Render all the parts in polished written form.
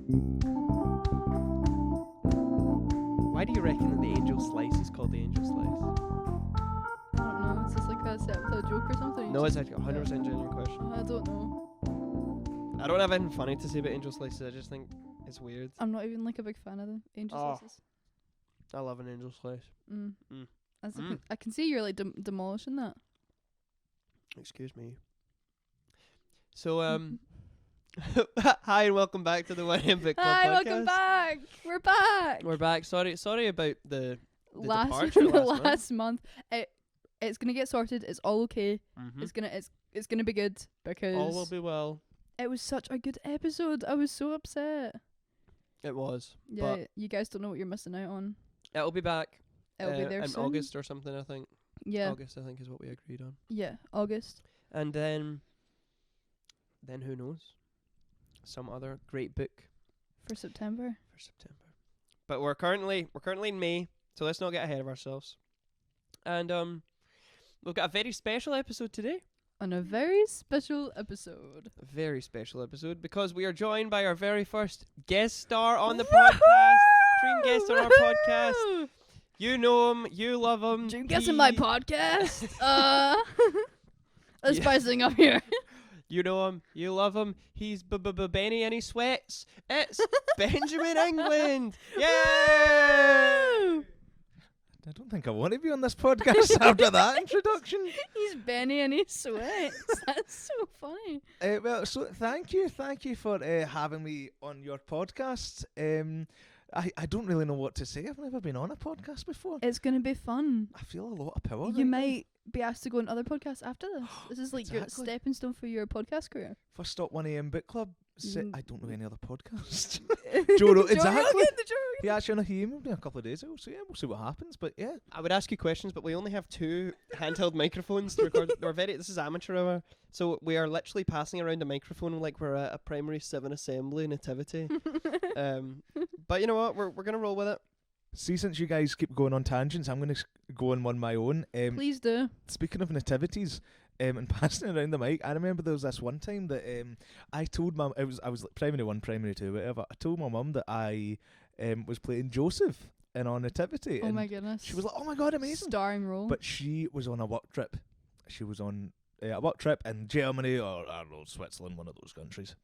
Why do you reckon that the angel slice is called the angel slice? I don't know. It's just like a set joke or something. No, it's actually a 100% genuine question. I don't know. I don't have anything funny to say about angel slices. I just think it's weird. I'm not even like a big fan of the angel slices. I love an angel slice. I can see you're like demolishing that. Excuse me. So, hi and welcome back to the One In Book Club Hi, podcast. welcome back. We're back. We're back. Sorry about the last departure last month. It's gonna get sorted. It's all okay. Mm-hmm. It's gonna be good because All will be well. it was such a good episode. I was so upset. It was. Yeah, But you guys don't know what you're missing out on. it'll be back. It'll be there in soon. August or something, I think. Yeah. August, I think, is what we agreed on. Yeah, August. And then who knows? Some other great book For September. for September. But we're currently in May, so let's not get ahead of ourselves. And we've got a very special episode today. On a very special episode. A very special episode because we are joined by our very first guest star on the podcast. Dream guest on our podcast. You know him, you love him. Dream guest in my podcast. Let's spice thing up here. You know him, you love him. He's Benny and he sweats. It's Benjamin England. Yay! I don't think I want to be on this podcast after that introduction. He's Benny and he sweats. That's so funny. So thank you for having me on your podcast. I don't really know what to say. I've never been on a podcast before. It's going to be fun. I feel a lot of power. You might be asked to go on other podcasts after this. This is like your Exactly. stepping stone for your podcast career. First stop 1am book club. Mm. I don't know any other podcasts. Joe Rogan, exactly. The Joe Rogan. He actually emailed me a couple of days ago, so yeah, we'll see what happens. But yeah, I would ask you questions, but we only have 2 handheld microphones to record. This is amateur hour, so we are literally passing around a microphone like we're at a primary 7 assembly nativity. But you know what? We're gonna roll with it. see, since you guys keep going on tangents, I'm going to go on one my own. Please do. Speaking of nativities, and passing around the mic, I remember there was this one time that I told mum, I was like primary 1, primary 2, whatever. I told my mum that I was playing Joseph in our nativity. Oh and my goodness. she was like, "Oh my god, amazing!" Starring role. But she was on a work trip. She was on a work trip in Germany or I don't know, Switzerland, one of those countries.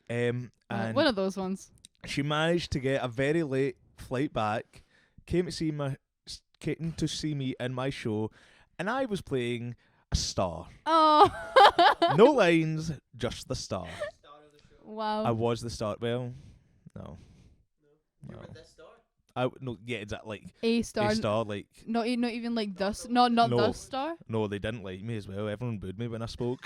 And one of those ones. she managed to get a very late flight back. Came to see me in my show, and I was playing a star. Oh. No lines, just the star. Wow. I was the star. Well, no. You were the star. Like A star. a star. Like Not even like the not No. the star. no, they didn't like me as well. Everyone booed me when I spoke.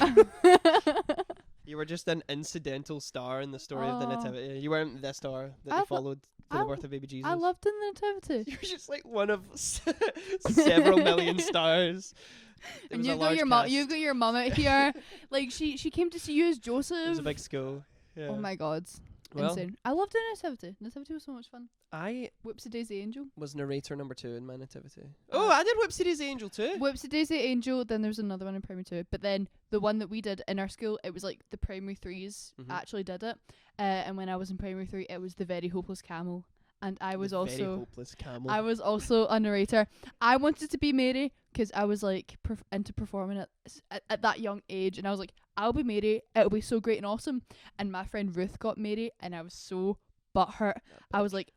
You were just an incidental star in the story of the Oh. nativity. You weren't the star that I they lo- followed for I the lo- birth of baby Jesus. I loved the nativity. You were just like one of several million stars. It And was a you've got large your mum. cast. You've got your mum out here. Like she came to see you as It was Joseph. a big school. Yeah. Oh my god. Well, Insane. I loved the nativity. Nativity was so much fun. I Whoopsie Daisy Angel. was narrator number 2 in my nativity. Oh, I did Whoopsie Daisy Angel too. Whoopsie Daisy Angel. Then there's another one in primary 2. But then the one that we did in our school, it was like the primary 3s Mhm. actually did it. And when I was in primary 3, it was the Very Hopeless Camel. And I was The very also hopeless camel. I was also a narrator. I wanted to be Mary because I was like into performing at that young age, and I was like, I'll be Mary. It'll be so great and awesome. And my friend Ruth got Mary, and I was so butthurt. I was like,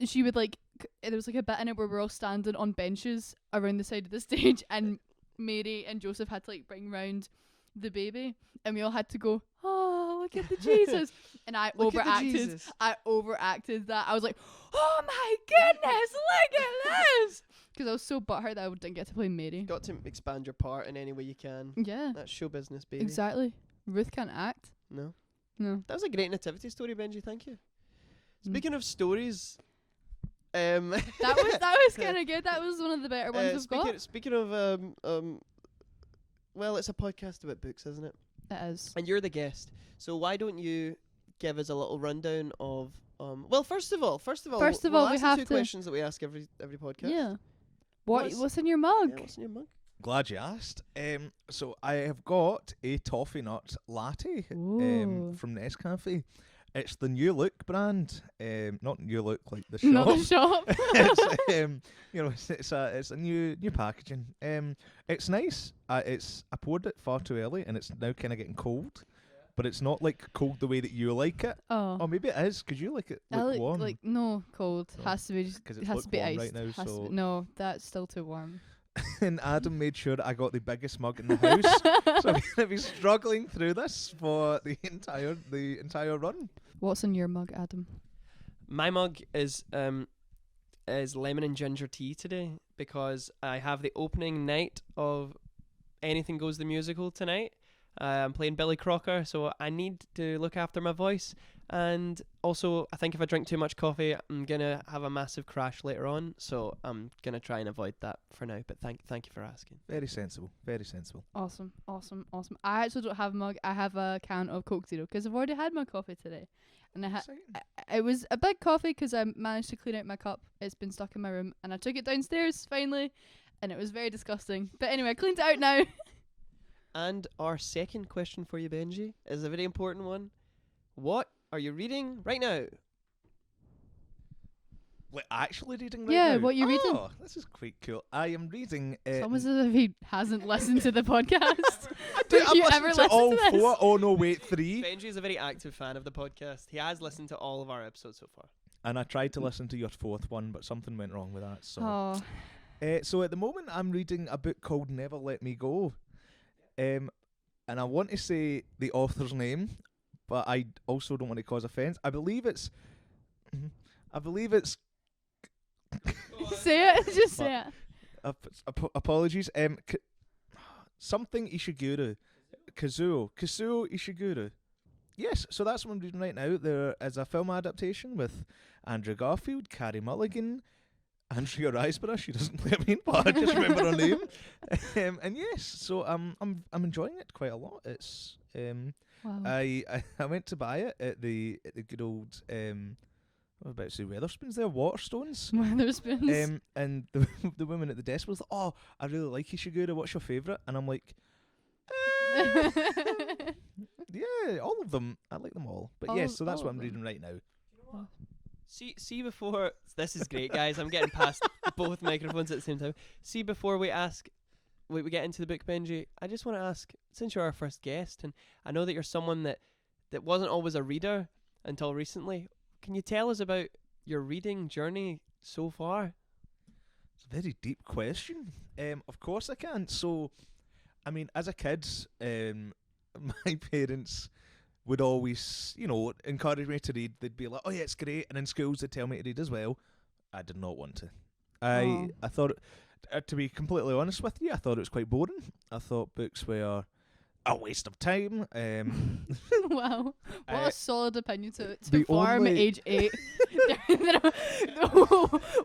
she would like, there was like a bit in it where we're all standing on benches around the side of the stage, and Mary and Joseph had to like bring round the baby, and we all had to go, oh, look at the Jesus. And I Look at the overacted. Jesus. I overacted that. I was like, oh my goodness, look at this. Because I was so butthurt that I didn't get to play Mary. Got to expand your part in any way you can. Yeah, That's show business, baby. exactly. Ruth can't act. No. No. That was a great nativity story, Benji. Thank you. Mm. Speaking of stories, That was kind of good. That was one of the better ones we've got. speaking of well, it's a podcast about books, isn't it? It is. And you're the guest, so why don't you give us a little rundown of well, first of all, We'll we ask the have 2 two questions that we ask every podcast. Yeah. What's- What's in your mug? Yeah, what's in your mug? Glad you asked. So I have got a toffee nut latte Ooh. from Nescafe. It's the New Look brand. Not New Look like the Not the shop. shop. It's a new packaging. It's nice. I poured it far too early, and it's now kind of getting cold. But it's not like cold the way that you like it. Oh. Or maybe it is because you like it I lukewarm. like no cold. No, Has to be. because It it's has to be lukewarm iced. right now. Has to So be, no, that's still too warm. and Adam made sure that I got the biggest mug in the house. So I'm gonna be struggling through this for the entire run. What's in your mug, Adam? My mug is lemon and ginger tea today because I have the opening night of Anything Goes the musical tonight. I'm playing Billy Crocker, so I need to look after my voice. And also, I think if I drink too much coffee, I'm gonna have a massive crash later on. So I'm gonna try and avoid that for now. But thank you for asking. Very sensible. Very sensible. Awesome. I actually don't have a mug. I have a can of Coke Zero because I've already had my coffee today, and it was a big coffee because I managed to clean out my cup. It's been stuck in my room, and I took it downstairs finally, and it was very disgusting. But anyway, I cleaned it out now. And our second question for you, Benji, is a very important one. What are you reading right now? Like actually reading right Yeah, now? what you reading? Oh, this is quite cool. I am reading. It's almost as if he hasn't listened to the podcast. Dude, Have you I've ever listened to listened all to this? 4. Oh no, wait, 3. Benji is a very active fan of the podcast. He has listened to all of our episodes so far. And I tried to listen to your 4th one, but something went wrong with that. So, Oh, so at the moment, I'm reading a book called Never Let Me Go. And I want to say the author's name, but I also don't want to cause offence. I believe it's. say it. Just say it. Apologies. Something Ishiguro. Kazuo Ishiguro. Yes, so that's what I'm reading right now. There is a film adaptation with Andrew Garfield, Carey Mulligan, Andrea Riseborough. She doesn't play a main part. I just remember her name. And yes, so I'm enjoying it quite a lot. It's Wow. I went to buy it at the good old I was about to say Weatherspoons there, Waterstones. Weatherspoons. And the woman at the desk was like, "Oh, I really like Ishiguro. What's your favourite?" And I'm like, "Yeah, all of them. I like them all." But yes, so that's what I'm reading right now. See before this is great, guys. I'm getting past both microphones at the same time. See before we get into the book, Benji, I just want to ask, since you're our first guest, and I know that you're someone that wasn't always a reader until recently, can you tell us about your reading journey so far? It's a very deep question. Of course I can. So, I mean, as a kid, my parents would always, encourage me to read. They'd be like, "Oh yeah, it's great," and in schools they'd tell me to read as well. I did not want to. I thought, to be completely honest with you, I thought it was quite boring. I thought books were a waste of time. Wow, what a solid opinion to the farm at only- age 8.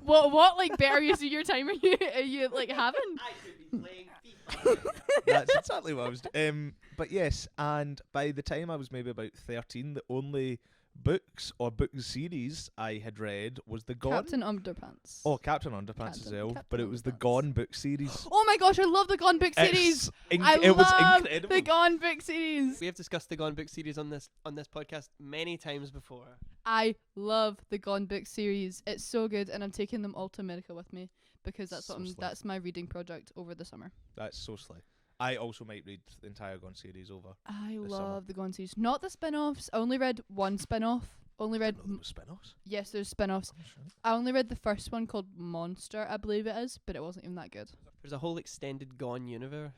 What like better use of your time are you like having? I could be playing FIFA. That's exactly what I was doing. But yes, and by the time I was maybe about 13, the only books or book series I had read was the Gone. Captain Underpants. Oh, Captain Underpants as well. But it was the Underpants. Gone book series. Oh my gosh, I love the Gone book series. It I was love incredible. the Gone book series. We have discussed the Gone book series on this podcast many times before. I love the Gone book series. It's so good, and I'm taking them all to America with me because that's So what slay. that's my reading project over the summer. That's so slay. I also might read the entire Gone series over. I This love summer. the Gone series. Not the spin-offs. I only read one spin-off. Only read Spin-offs? yes, there's spin-offs. Oh, shit. I only read the first one called Monster, I believe it is, but it wasn't even that good. There's a whole extended Gone universe.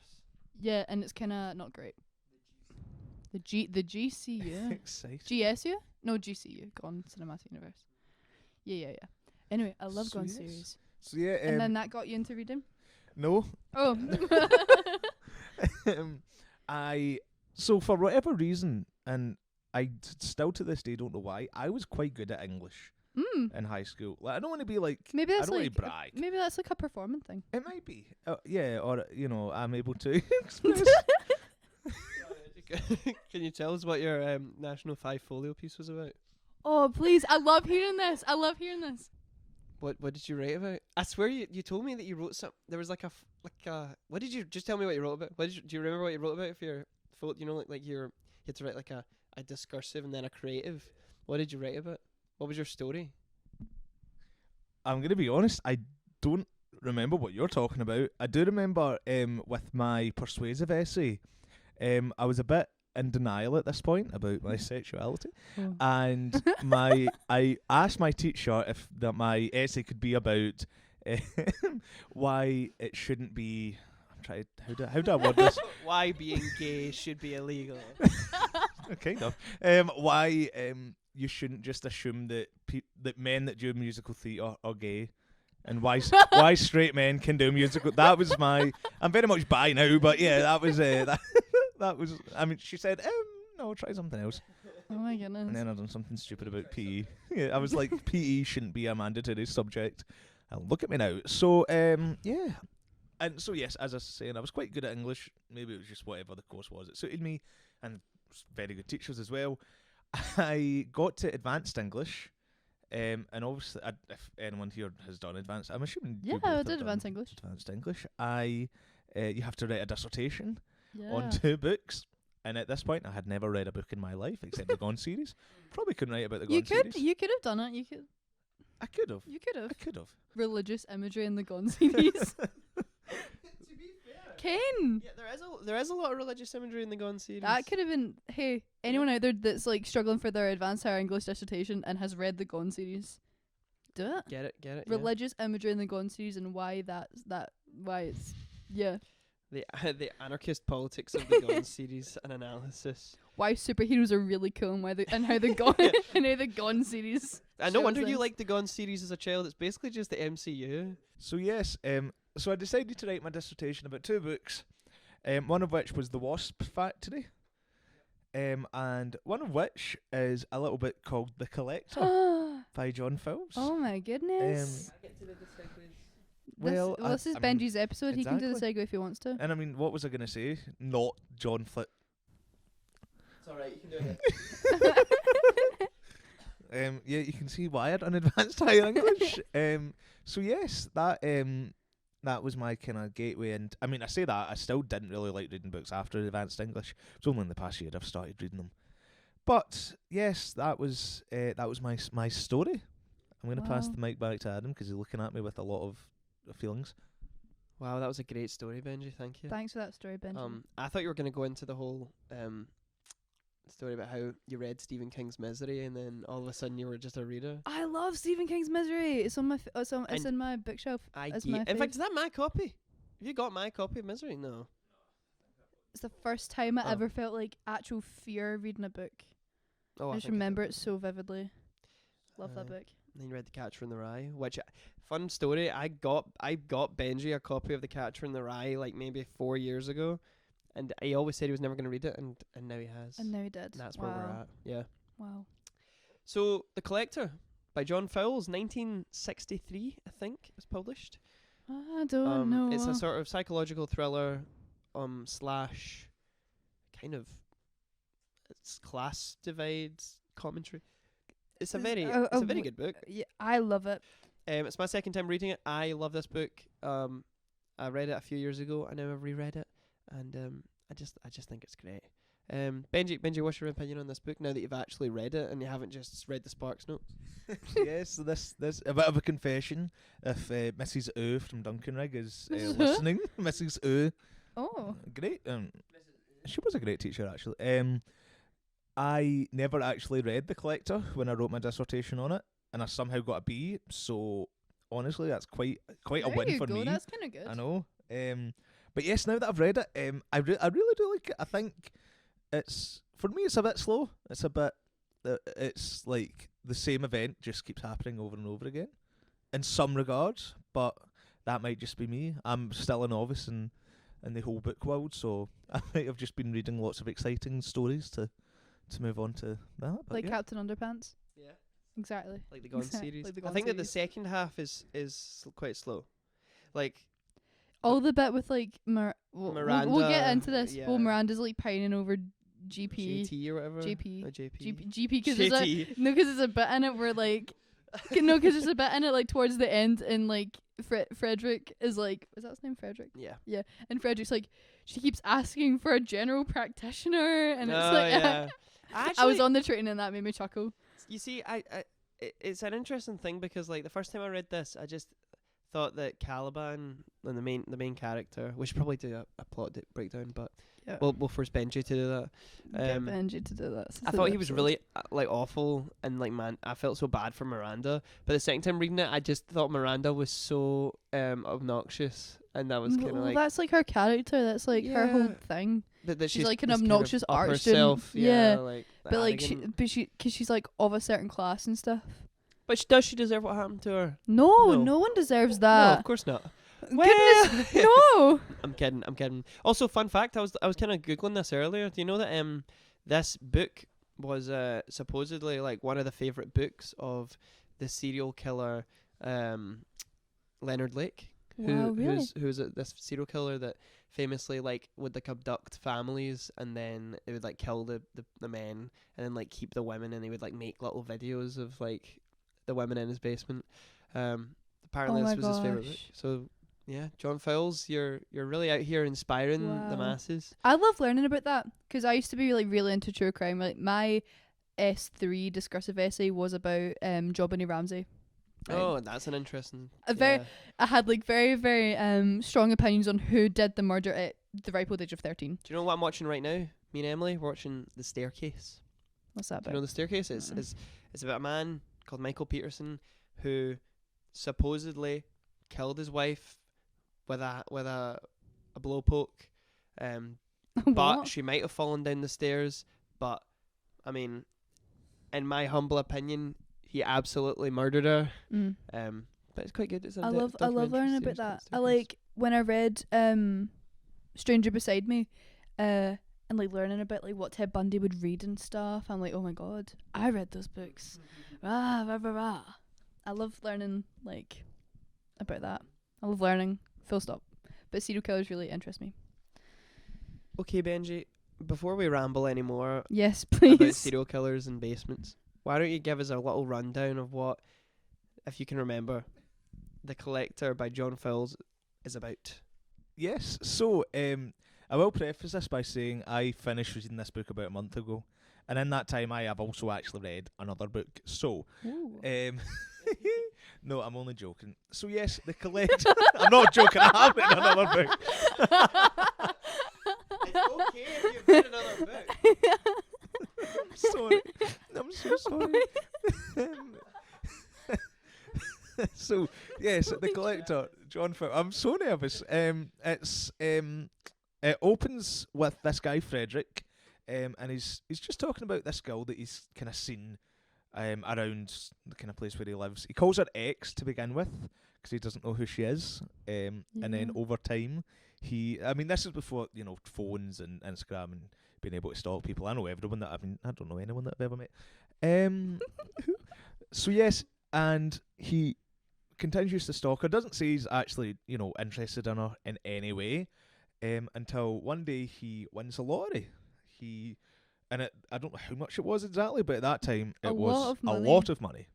Yeah, and it's kind of not great. The GCU, Exciting. GSU? No, GCU, Gone Cinematic Universe. Yeah. Anyway, I love So Gone yes. series. So yeah, And then that got you into reading? no. Oh. So for whatever reason, and still to this day don't know why, I was quite good at English in high school. Like, I don't want to be like, Maybe I that's don't want like to brag. maybe that's like a performing thing. It might be, yeah, or I'm able to express. Can you tell us what your National 5 folio piece was about? Oh, please. I love hearing this. What did you write about? I swear you told me that you wrote some. There was like a what did you just tell me what you wrote about? Do you remember what you wrote about for your like you had to write like a discursive and then a creative. What did you write about? What was your story? I'm going to be honest, I don't remember what you're talking about. I do remember with my persuasive essay, I was a bit in denial at this point about my sexuality, Oh. and I asked my teacher if my essay could be about why it shouldn't be. I'm trying. How do I word this? Why being gay should be illegal. Kind of. Why you shouldn't just assume that that men that do musical theatre are gay, and why why straight men can do musical. That was my. I'm very much bi now, but yeah, that was that was. I mean, she said, no, try something else. Oh my goodness. And then I done something stupid about PE. Yeah, I was like, PE shouldn't be a mandatory subject. And look at me now. So yeah. And so yes, as I was saying, I was quite good at English. Maybe it was just whatever the course was. It suited me, and very good teachers as well. I got to advanced English, and obviously, if anyone here has done advanced, I'm assuming you both I have did done advanced English. Advanced English. You have to write a dissertation Yeah. on 2 books, and at this point, I had never read a book in my life except the Gone series. Probably couldn't write about the Gone series. You could have done it. I could have. You could have. I could have. Religious imagery in the Gone series. To be fair. Ken! Yeah, there is a lot of religious imagery in the Gone series. That could have been, hey, anyone out there that's like struggling for their advanced higher English dissertation and has read the Gone series, do it. Get it. Yeah. Religious imagery in the Gone series and why why it's, yeah. The anarchist politics of the Gone series, an analysis. Why superheroes are really cool and how the Gone and how the Gone series. No shows wonder you this. liked the Gone series as a child. It's basically just the MCU. So yes, so I decided to write my dissertation about 2 books, one of which was The Wasp Factory, and one of which is a little bit called The Collector by John Fowles. Oh my goodness. Well, this is I mean, Benji's episode. He can do the exactly. segue if he wants to. And I mean, what was I going to say? Not John Flip. It's alright, you can do it. Yeah, you can see why I'd done advanced higher English. So yes, that was my kind of gateway. And I mean, I say that I still didn't really like reading books after advanced English. It's only in the past year I've started reading them. But yes, that was my story. I'm going to pass Wow. the mic back to Adam because he's looking at me with a lot of feelings. Wow, that was a great story, Benji. Thank you. Thanks for that story, Benji. I thought you were going to go into the whole story about how you read Stephen King's Misery and then all of a sudden you were just a reader. I love Stephen King's Misery. It's on my it's And in my bookshelf. That's In my fact, fave. is that my copy? Have you got my copy of Misery? No. It's the first time I Oh. ever felt like actual fear reading a book. Oh, I just think remember did. it so vividly. Love that Aye. book. And then you read The Catcher in the Rye, which fun story. I got Benji a copy of The Catcher in the Rye like maybe 4 years ago, and he always said he was never going to read it, and now he has. And now he did. And that's wow. where we're at. Yeah. Wow. So The Collector by John Fowles, 1963, I think it was published. I don't know. It's a sort of psychological thriller, slash, kind of, it's class divides commentary. It's a very good book. Yeah, I love it. It's my second time reading it. I love this book. I read it a few years ago. I now I've reread it, and I just think it's great. Benji, what's your opinion on this book now that you've actually read it and you haven't just read the Sparks notes? Yes, so this a bit of a confession. If Mrs. O from Duncanrig is Mrs. Who? listening, Mrs. O, Oh. great. She was a great teacher actually. I never actually read The Collector when I wrote my dissertation on it, and I somehow got a B. So honestly, that's quite a There win you for go. me. That's kind of good. I know. But yes, now that I've read it, I really do like it. I think for me it's a bit slow. It's a bit. It's like the same event just keeps happening over and over again, in some regards. But that might just be me. I'm still a novice in the whole book world, so I might have just been reading lots of exciting stories to move on to that. But Like yeah. Captain Underpants. Yeah. Exactly. Like the Gone Exact- series. like the I Gone think that the series. second half is quite slow. Like All the bit with like we'll get Miranda, into this. yeah. Well, Miranda's like pining over GP. JT or whatever. JP. JP. GP because there's a JT. no, because there's a bit in it where like no, because there's a bit in it like towards the end, and like Frederick is like, is that his name, Frederick? Yeah. And Frederick's like, she keeps asking for a general practitioner, and it's Oh, like yeah. I was on the train and that made me chuckle. You see, it's an interesting thing because like the first time I read this, I just thought that Caliban and the main character, we should probably do a plot breakdown, but Yeah. we'll force Benji to do that. Get Benji to do that. I thought he was really like awful and like man, I felt so bad for Miranda. But the second time reading it, I just thought Miranda was so obnoxious, and that was kind of like that's like her character. That's like her whole thing. that She's like an this kind obnoxious of up art student. herself, Yeah. like But like arrogant. because she's like of a certain class and stuff. But does she deserve what happened to her? No, No. no one deserves No, that. of course not. Goodness, no. I'm kidding. Also, fun fact: I was kind of googling this earlier. Do you know that this book was supposedly like one of the favorite books of the serial killer Leonard Lake, Wow, really? who's this serial killer that famously like would like abduct families and then it would like kill the men and then like keep the women, and he would like make little videos of like the women in his basement. Apparently Oh this my was his favorite book. gosh. So yeah, John Fowles, you're really out here inspiring the Wow. masses. I love learning about that because I used to be like really into true crime. Like my S3 discursive essay was about JonBenet Ramsey. Right? Oh, that's an interesting. A very- yeah. I had like very very strong opinions on who did the murder at the ripe old age of 13. Do you know what I'm watching right now? Me and Emily, we're watching The Staircase. What's that Do you know about? The Staircase? It's about a man called Michael Peterson who supposedly killed his wife with a blow poke. But What? she might have fallen down the stairs. But I mean, in my humble opinion, he absolutely murdered her. Mm. But it's quite good. It's a I love learning about that. I like when I read Stranger Beside Me, and like learning about like what Ted Bundy would read and stuff. I'm like, oh my god, I read those books. Rah, rah, rah, rah. I love learning like about that. I love learning. Full stop. But serial killers really interest me. Okay, Benji. Before we ramble anymore Yes, about please. serial killers and basements, why don't you give us a little rundown of what, if you can remember, The Collector by John Fowles is about? Yes. So, I will preface this by saying I finished reading this book about a month ago, and in that time I have also actually read another book. So, Ooh. no, I'm only joking. So yes, The Collector. I'm not joking. I have read another book. It's okay if you've read another book. Sorry. I'm so sorry. So yes, The Collector, John Fowles. I'm so nervous. It opens with this guy Frederick, and he's just talking about this girl that he's kind of seen around the kind of place where he lives. He calls her X to begin with because he doesn't know who she is, and then Yeah. over time this is before phones and Instagram and being able to stalk people. I know everyone that I don't know anyone that I've ever met. So yes, and he continues to stalk her. Doesn't say he's actually interested in her in any way, until one day he wins a lottery. I don't know how much it was exactly, but at that time A it lot was of a money. lot of money.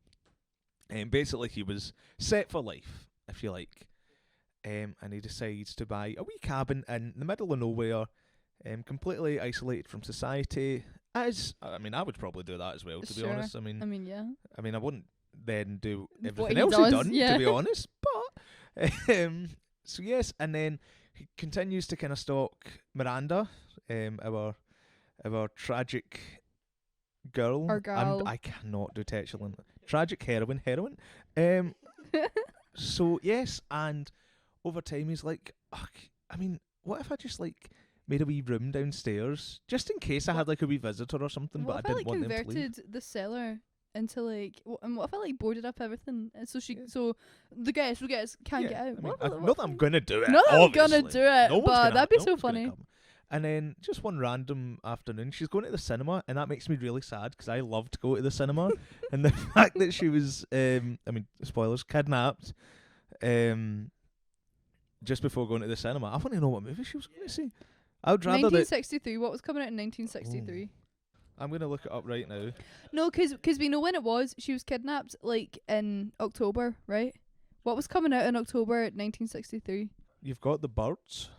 And basically he was set for life, if you like. And he decides to buy a wee cabin in the middle of nowhere, completely isolated from society. I would probably do that as well, to be Sure. honest. Yeah. I wouldn't then do What everything he else does, he'd done, yeah. to be honest. But so yes, and then he continues to kind of stalk Miranda, our tragic girl. Our girl. I cannot do textual. Tragic heroine. So yes, and over time he's like, what if I just like made a wee room downstairs just in case I had like a wee visitor or something, What but if I didn't I like want them to leave. converted the cellar into like and what if I like boarded up everything and so Yeah. so the guests can't Yeah, get out. Not that I'm gonna do it. Not that I'm gonna obviously. do it, No one's but gonna- that'd be no so one's gonna funny. come. And then just one random afternoon, she's going to the cinema, and that makes me really sad because I love to go to the cinema. And the fact that she was, spoilers, kidnapped, just before going to the cinema. I want to know what movie she was going to see. I would rather that. 1963. What was coming out in 1963? I'm going to look it up right now. No, because we know when it was. She was kidnapped like in October, right? What was coming out in October 1963? You've got The Birds.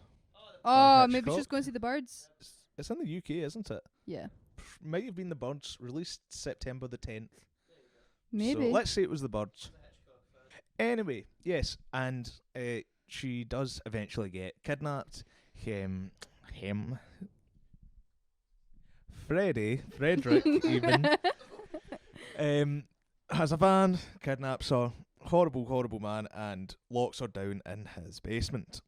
Oh, maybe Hitchcock. she was going to see the birds. It's in the UK, isn't it? Yeah. Might have been The Birds, released September the 10th. Maybe. So let's say it was the birds. Anyway, yes, and she does eventually get kidnapped. Frederick even, has a van, kidnaps her, horrible man, and locks her down in his basement.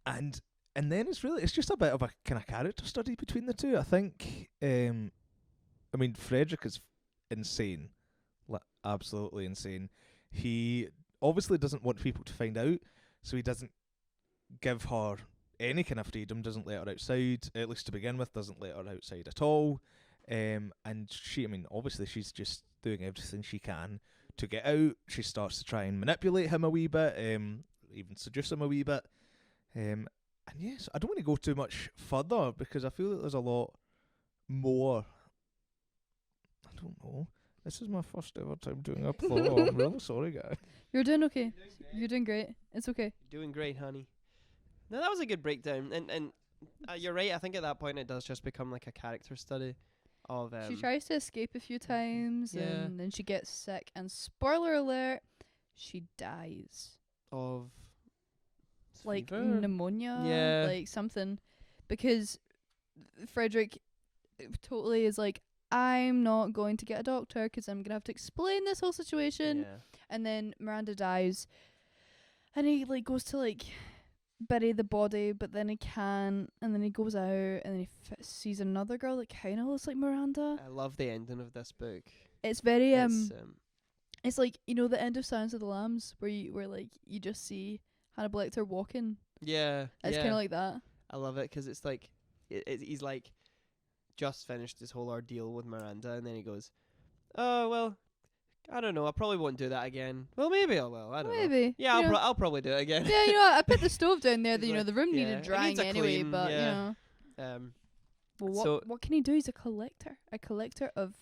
And then it's just a bit of a kind of character study between the two. I think, I mean, Frederick is insane, absolutely insane. He obviously doesn't want people to find out, so he doesn't give her any kind of freedom, doesn't let her outside, at least to begin with, doesn't let her outside at all. And she, I mean, obviously she's just doing everything she can to get out. She starts to try and manipulate him a wee bit, even seduce him a wee bit. And yes, I don't want to go too much further because I feel that there's a lot more. I don't know. This is my first ever time doing a plot. I'm really sorry, guys. You're doing okay. You're doing great. It's okay. Doing great, honey. No, that was a good breakdown. And you're right. I think at that point it does just become like a character study of. She tries to escape a few times, Yeah. and then she gets sick. And spoiler alert, she dies. Of. Like fever? pneumonia. Yeah. Like something. Because Frederick totally is like, I'm not going to get a doctor because I'm going to have to explain this whole situation. Yeah. And then Miranda dies. And he like goes to like bury the body, but then he can't. And then he goes out and then he sees another girl that kind of looks like Miranda. I love the ending of this book. It's very It's, it's like, you know, the end of Silence of the Lambs where you just see Hannibal Lecter walking. yeah. It's kind of like that. I love it because it's like he's like just finished his whole ordeal with Miranda, and then he goes, "Oh well, I don't know. I probably won't do that again. Well, maybe I will. I don't know. Maybe. Yeah, you know. I'll probably do it again." Yeah, you know, I put the stove down there. He's You know, like, the room yeah, needed it drying needs a anyway. clean, But yeah. you know, Um, well, what can he do? He's a collector of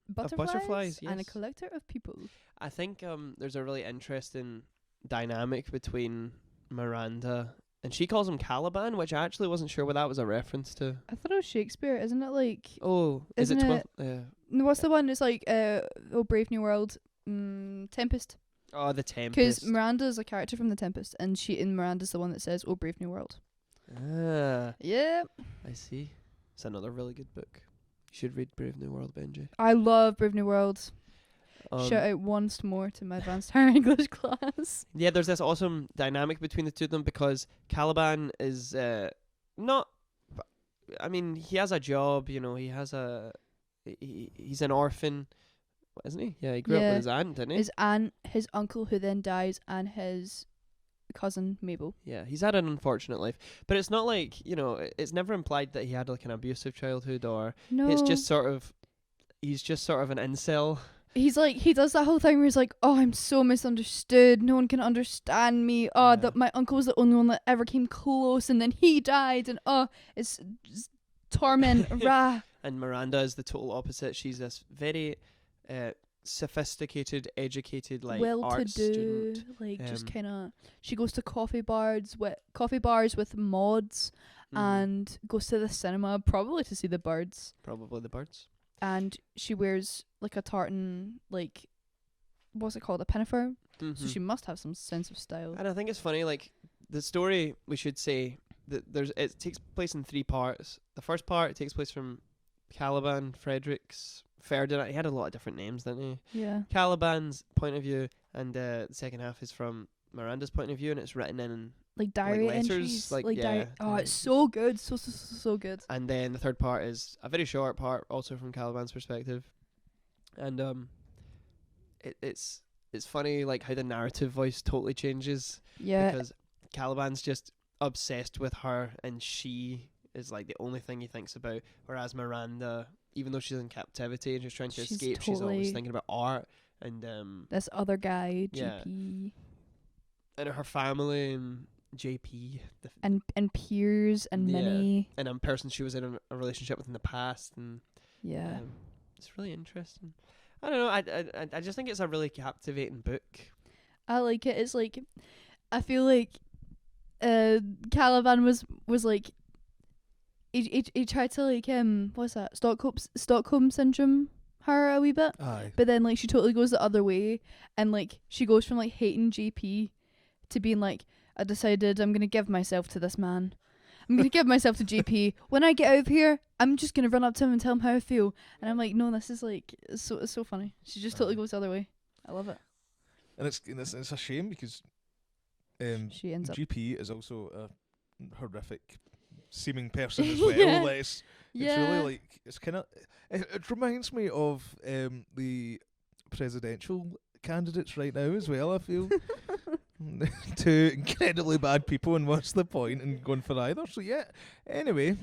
butterflies, and a yes. collector of people. I think there's a really interesting dynamic between Miranda and she calls him Caliban, which I actually wasn't sure what that was a reference to. I thought it was Shakespeare. Isn't it like? Oh, is it Isn't 12? No, what's the one? It's like Oh Brave New World, Tempest. Oh, the Tempest. Because Miranda's a character from the Tempest, and Miranda's the one that says "Oh Brave New World." Ah, Yeah, I see. It's another really good book. You should read Brave New World, Benji. I love Brave New World. Shout Um, out once more to my advanced higher English class. Yeah, there's this awesome dynamic between the two of them because Caliban is not. I mean, he has a job. You know, he has a. He's an orphan, isn't he? Yeah, he grew up Yeah. with his aunt, didn't he? His aunt, his uncle who then dies, and his cousin Mabel. Yeah, he's had an unfortunate life, but it's not like it's never implied that he had like an abusive childhood or No, it's just sort of. He's just sort of an incel. He's like, he does that whole thing where he's like, oh, I'm so misunderstood. No one can understand me. Oh, Yeah. that my uncle was the only one that ever came close, and then he died, and it's torment. Rah. And Miranda is the total opposite. She's this very sophisticated, educated, like art Well-to-do, student. like just Um, kind of. She goes to coffee bars with mods, and goes to the cinema probably to see the birds. Probably the birds. And she wears like a tartan, like what's it called, a pinafore. So she must have some sense of style. And I think it's funny, like the story. We should say that it takes place in 3 parts. The first part takes place from Caliban, Ferdinand. He had a lot of different names, didn't he? Yeah. Caliban's point of view, and the second half is from Miranda's point of view, and it's written in. Like diary letters, entries, like, diary. yeah, Oh, it's diaries. so good, so good. And then the third part is a very short part, also from Caliban's perspective, and it's funny like how the narrative voice totally changes Yeah, because Caliban's just obsessed with her, and she is like the only thing he thinks about, whereas Miranda, even though she's in captivity and she's trying to She's escape, she's always totally- thinking about art and this other guy, Yeah. GP, and her family and JP, and Piers and Yeah. Minnie. and a person she was in a relationship with in the past, and Yeah, it's really interesting. I don't know. I just think it's a really captivating book. I like it. It's like, I feel like, Caliban was like, he tried to like what's that, Stockholm syndrome her a wee bit. Aye. But then like she totally goes the other way, and like she goes from like hating GP to being like, I decided I'm gonna give myself to this man. I'm gonna give myself to GP. When I get out of here, I'm just gonna run up to him and tell him how I feel. And I'm like, no, this is like it's so funny. She just totally goes the other way. I love it. And it's a shame because She ends up. GP is also a horrific seeming person as well. Yeah. Like, it's really like it's kind of it reminds me of the presidential candidates right now as well. I feel two incredibly bad people, and what's the point in going for either? So yeah. Anyway,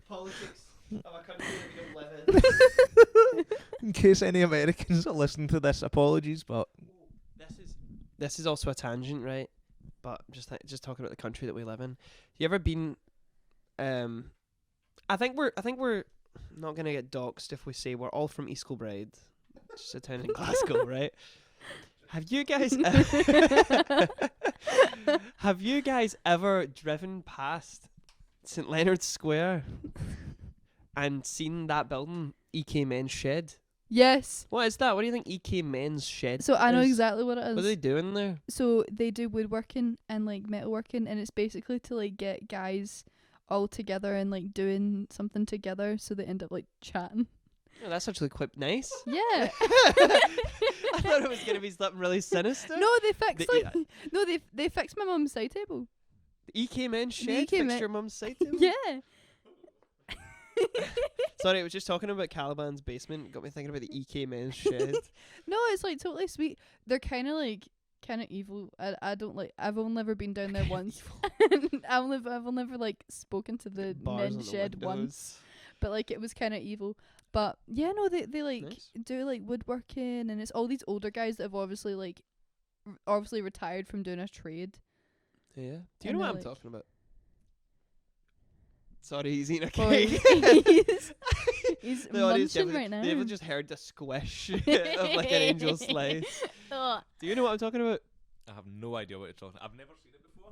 Politics of a country that we don't live in. in case any Americans are listening to this, apologies, but This is also a tangent, right? But just talking about the country that we live in. You ever been? I think we're not gonna get doxxed if we say we're all from East Kilbride, just a town in Glasgow, right? Have you guys ever driven past St Leonard's Square and seen that building, EK Men's Shed? Yes. What is that? What do you think EK Men's Shed So I know is? exactly what it is. What are they doing there? So they do woodworking and like metalworking, and it's basically to like get guys all together and like doing something together, so they end up like chatting. Oh, that's actually quite nice. Yeah. I thought it was gonna be something really sinister. No, they fixed The- like no, they fixed my mum's side table. The EK Men's The Shed EK fixed Men- your mum's side table? Yeah. Sorry, I was just talking about Caliban's basement. Got me thinking about the EK Men's Shed. No, it's like totally sweet. They're kind of evil. I don't like. I've only ever been down there once. I've only ever like spoken to the Bars on men's the shed once, windows. but like it was kind of evil. But yeah, no, they like Nice. do like woodworking, and it's all these older guys that have obviously like obviously retired from doing a trade. Yeah. Do you And know what they're I'm like- talking about? Sorry, he's eating a Or cake. he's The audience munching right now. They've just heard the squish of like an angel slice. Ugh. Do you know what I'm talking about? I have no idea what you're talking. I've never seen it before.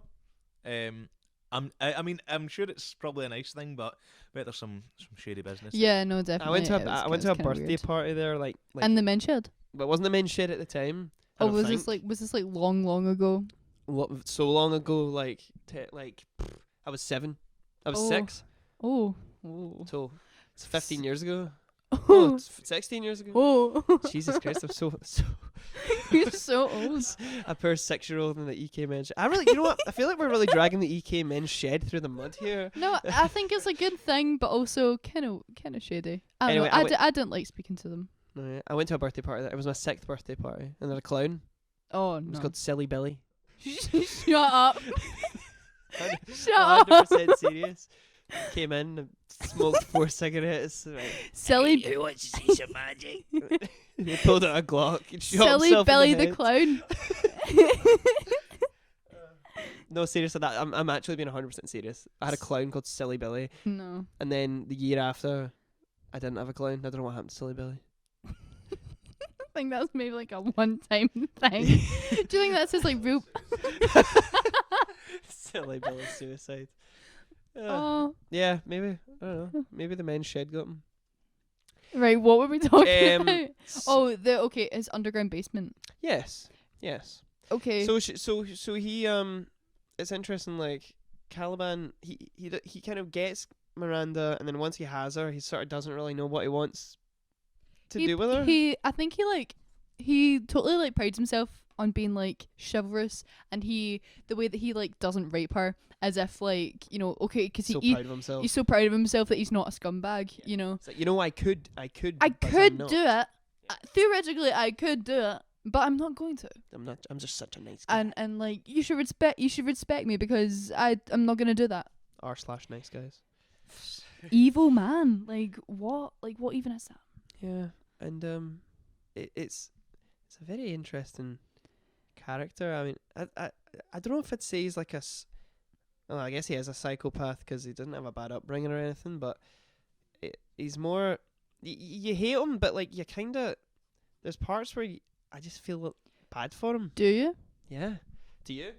I mean, I'm sure it's probably a nice thing, but I bet there's some shady business. Yeah, no, definitely. I went to it was- I went it to a was kinda birthday weird. party there, like And the men's shed. but it wasn't the men's shed at the time. I Oh, don't was think. this like long ago? So long ago? Like I was 7. I was Oh. 6. Oh. So it's 15 years ago. No, Oh. it's 16 years ago. Oh. Jesus Christ, I'm so You're so old. a poor 6-year-old in the EK Men's. You know what? I feel like we're really dragging the EK Men's Shed through the mud here. No, I think it's a good thing, but also kind of shady. I don't Anyway, know. I didn't like speaking to them. No, yeah. I went to a birthday party. It was my 6th birthday party, and there was a clown. Oh It was no! called Silly Billy. Shut up! Shut up! 100% serious. Came in and smoked 4 cigarettes. Right. Silly, Who wants to see some magic? He pulled out a Glock and shot silly himself Billy in the the head. clown. No, seriously, I'm actually being 100% serious. I had a clown called Silly Billy, No. and then the year after, I didn't have a clown. I don't know what happened to Silly Billy. I think that was maybe like a one-time thing. Do you think that's just like real? Silly Billy suicide. Oh, Yeah, maybe. I don't know. Maybe the men's shed got him. right. What were we talking Um, about? Oh, his underground basement. Yes. Okay. So he it's interesting. Like Caliban, he kind of gets Miranda, and then once he has her, he sort of doesn't really know what he wants to do with her. I think he totally like prides himself on being like chivalrous, and the way that he like doesn't rape her, as if like, you know, okay, because so he proud of himself. he's so proud of himself that he's not a scumbag, you know. It's like, you know, I could. I but I'm could not. do it. Theoretically, I could do it, but I'm not going to. I'm not. I'm just such a nice guy. And like you should respect me because I'm not gonna do that. R/nice guys. Evil man, like what even is that? Yeah, and it's a very interesting character. I mean, I don't know if I'd say he's like well, I guess he is a psychopath because he doesn't have a bad upbringing or anything, but he's more. You hate him, but like you kind of. There's parts where I just feel bad for him. Do you? Yeah. Do you?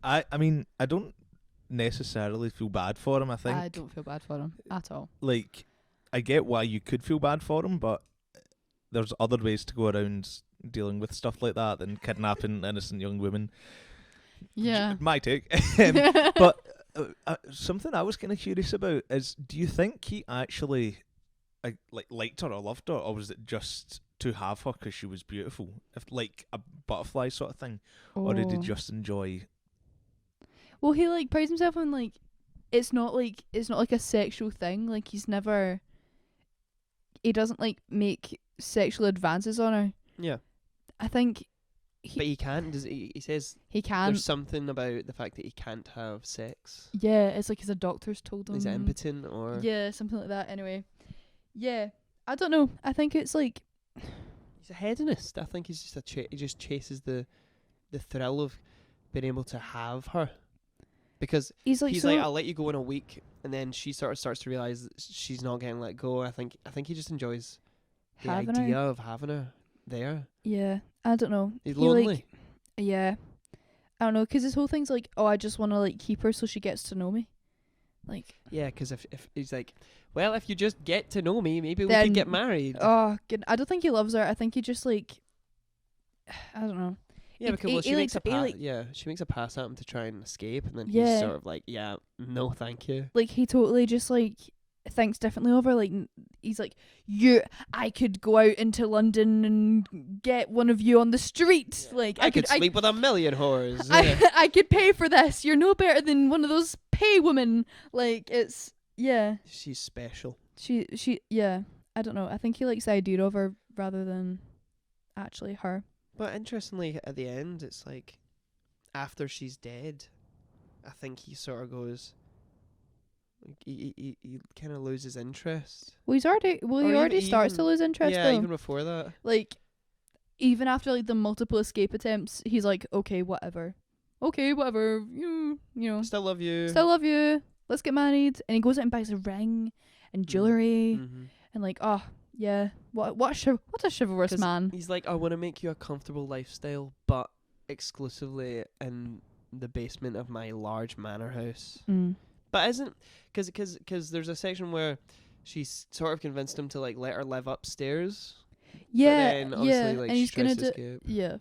I mean, I don't necessarily feel bad for him. I think I don't feel bad for him at all. like I get why you could feel bad for him, but there's other ways to go around dealing with stuff like that than kidnapping innocent young women. Yeah. My take. But something I was kind of curious about is, do you think he actually liked her or loved her, or was it just to have her because she was beautiful, if like a butterfly sort of thing, or did he just enjoy? Well, he like prides himself on like it's not like a sexual thing. Like he doesn't like make sexual advances on her. Yeah. I think. But he can't. He says he can. There's something about the fact that he can't have sex. Yeah, it's like his doctors told him. He's impotent, or yeah, something like that. Anyway, yeah, I don't know. I think it's like he's a hedonist. I think he's just he just chases the thrill of being able to have her, because he's like I'll let you go in a week, and then she sort of starts to realize that she's not getting let go. I think he just enjoys the idea of having her there. Yeah, I don't know. He's lonely. Like, yeah, I don't know, because his whole thing's like, oh, I just want to like keep her so she gets to know me. Like, yeah, because if he's like, well, if you just get to know me, maybe we then, could get married. Oh, I don't think he loves her. I think he just like, I don't know. Yeah, because she makes a pass at him to try and escape, and then he's sort of like, yeah, no, thank you. Like he totally just like thinks differently of her. Like he's like, I could go out into London and get one of you on the street. Yeah. Like I could sleep with a million whores. I could pay for this. You're no better than one of those pay women. Like it's she's special. She yeah. I don't know. I think he likes the idea of her rather than actually her. But interestingly, at the end, it's like after she's dead, I think he sort of goes. He kind of loses interest. Well, he already starts to lose interest. Yeah, though. Even before that. Like, even after like the multiple escape attempts, he's like, okay, whatever. You know. Still love you. Let's get married. And he goes out and buys a ring and jewelry, and like, oh yeah, what a chivalrous man. He's like, I want to make you a comfortable lifestyle, but exclusively in the basement of my large manor house. But isn't because there's a section where she's sort of convinced him to like let her live upstairs. Yeah, but then obviously, like, and he's gonna do. escape. Yeah,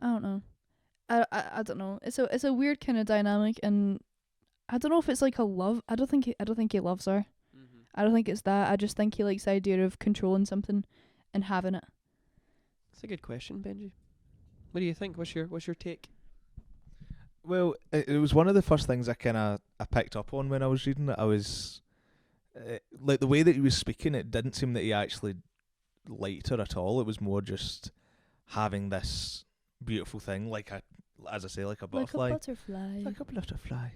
I don't know. I don't know. It's a weird kind of dynamic, and I don't know if it's like a love. I don't think he loves her. I don't think it's that. I just think he likes the idea of controlling something and having it. That's a good question, Benji. What do you think? What's your take? Well, it was one of the first things I picked up on when I was reading it. I was like, the way that he was speaking, it didn't seem that he actually liked her at all. It was more just having this beautiful thing, like a butterfly. Like a butterfly.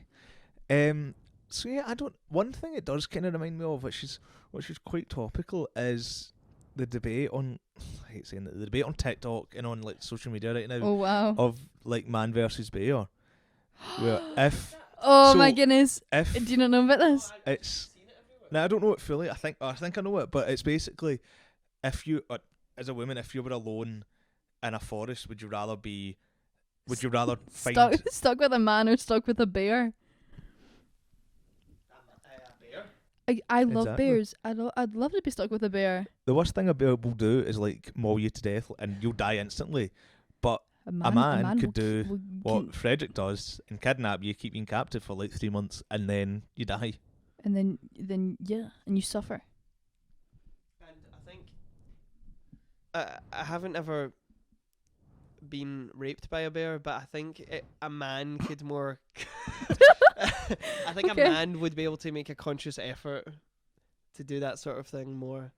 So yeah, one thing it does kind of remind me of, which is quite topical, is the debate on, I hate saying that, the debate on TikTok and on like social media right now. Oh wow. Of like man versus bear. Well, my goodness. Do you not know about this? It's I don't know it fully. I think I know it, but it's basically, if you as a woman, if you were alone in a forest, would you rather find stuck with a man or stuck with a bear? I love bears. I'd love to be stuck with a bear. The worst thing a bear will do is like maul you to death and you'll die instantly. But a man could do what Frederick does and kidnap you, keep you in captive for like 3 months, and then you die. And then and you suffer. And I think I haven't ever been raped by a bear, but I think a man could more. I think a man would be able to make a conscious effort to do that sort of thing more.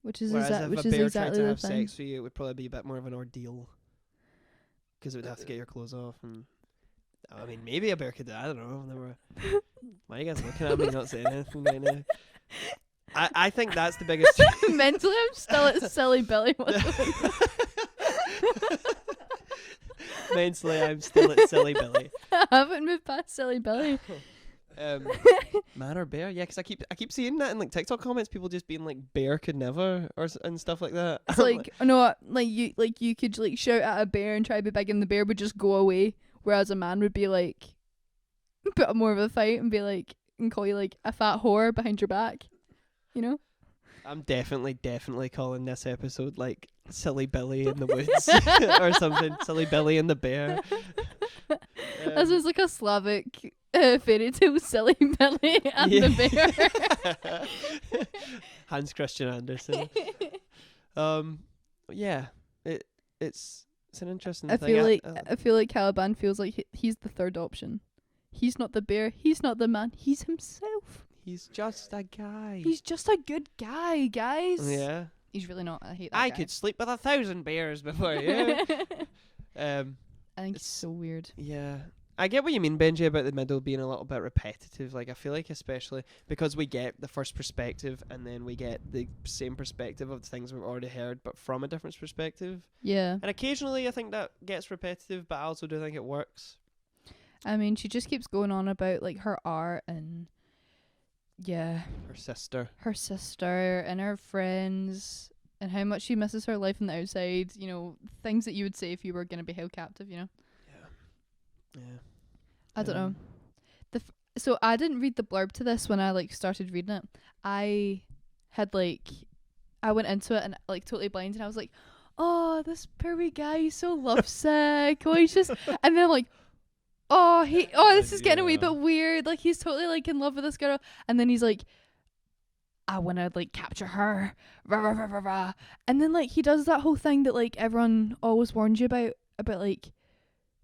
Which is if a bear tried to have thing. sex with you, it would probably be a bit more of an ordeal. Because it would have to get your clothes off, and I mean, maybe a bear could do that. I don't know. Why are you guys looking at me not saying anything right now? I think that's the biggest. Mentally, I'm still at silly Billy. Mentally, I'm still at silly Billy. I haven't moved past silly Billy. Man or bear? Yeah, because I keep seeing that in like TikTok comments. People just being like, "Bear could never," and stuff like that. It's like, no, you could like shout at a bear and try to be big, and the bear would just go away. Whereas a man would be like, put up more of a fight and be like, and call you like a fat whore behind your back. you know. I'm definitely calling this episode like Silly Billy in the Woods or something. Silly Billy and the Bear. That sounds like a Slavic fairy tale, Silly Billy and the Bear. Hans Christian Andersen. Yeah, it's an interesting I thing. feel like Caliban feels like he's the third option. He's not the bear. He's not the man. He's himself. He's just a guy. He's just a good guy, guys. Yeah. He's really not. I hate that I guy. could sleep with 1,000 bears before you. I think it's so weird. Yeah. I get what you mean, Benji, about the middle being a little bit repetitive. Like, I feel like especially because we get the first perspective and then we get the same perspective of the things we've already heard, but from a different perspective. Yeah. And occasionally I think that gets repetitive, but I also do think it works. I mean, she just keeps going on about, like, her art and, yeah. Her sister And her friends and how much she misses her life on the outside. You know, things that you would say if you were going to be held captive, you know? Yeah. I don't know. So I didn't read the blurb to this when I like started reading it. I went into it and like totally blind, and I was like, "Oh, this poor wee guy, he's so lovesick." Oh, he's just, and then like, this is getting a wee bit weird. Like he's totally like in love with this girl, and then he's like, "I want to like capture her," rah, rah, rah, rah, rah. And then like he does that whole thing that like everyone always warns you about like.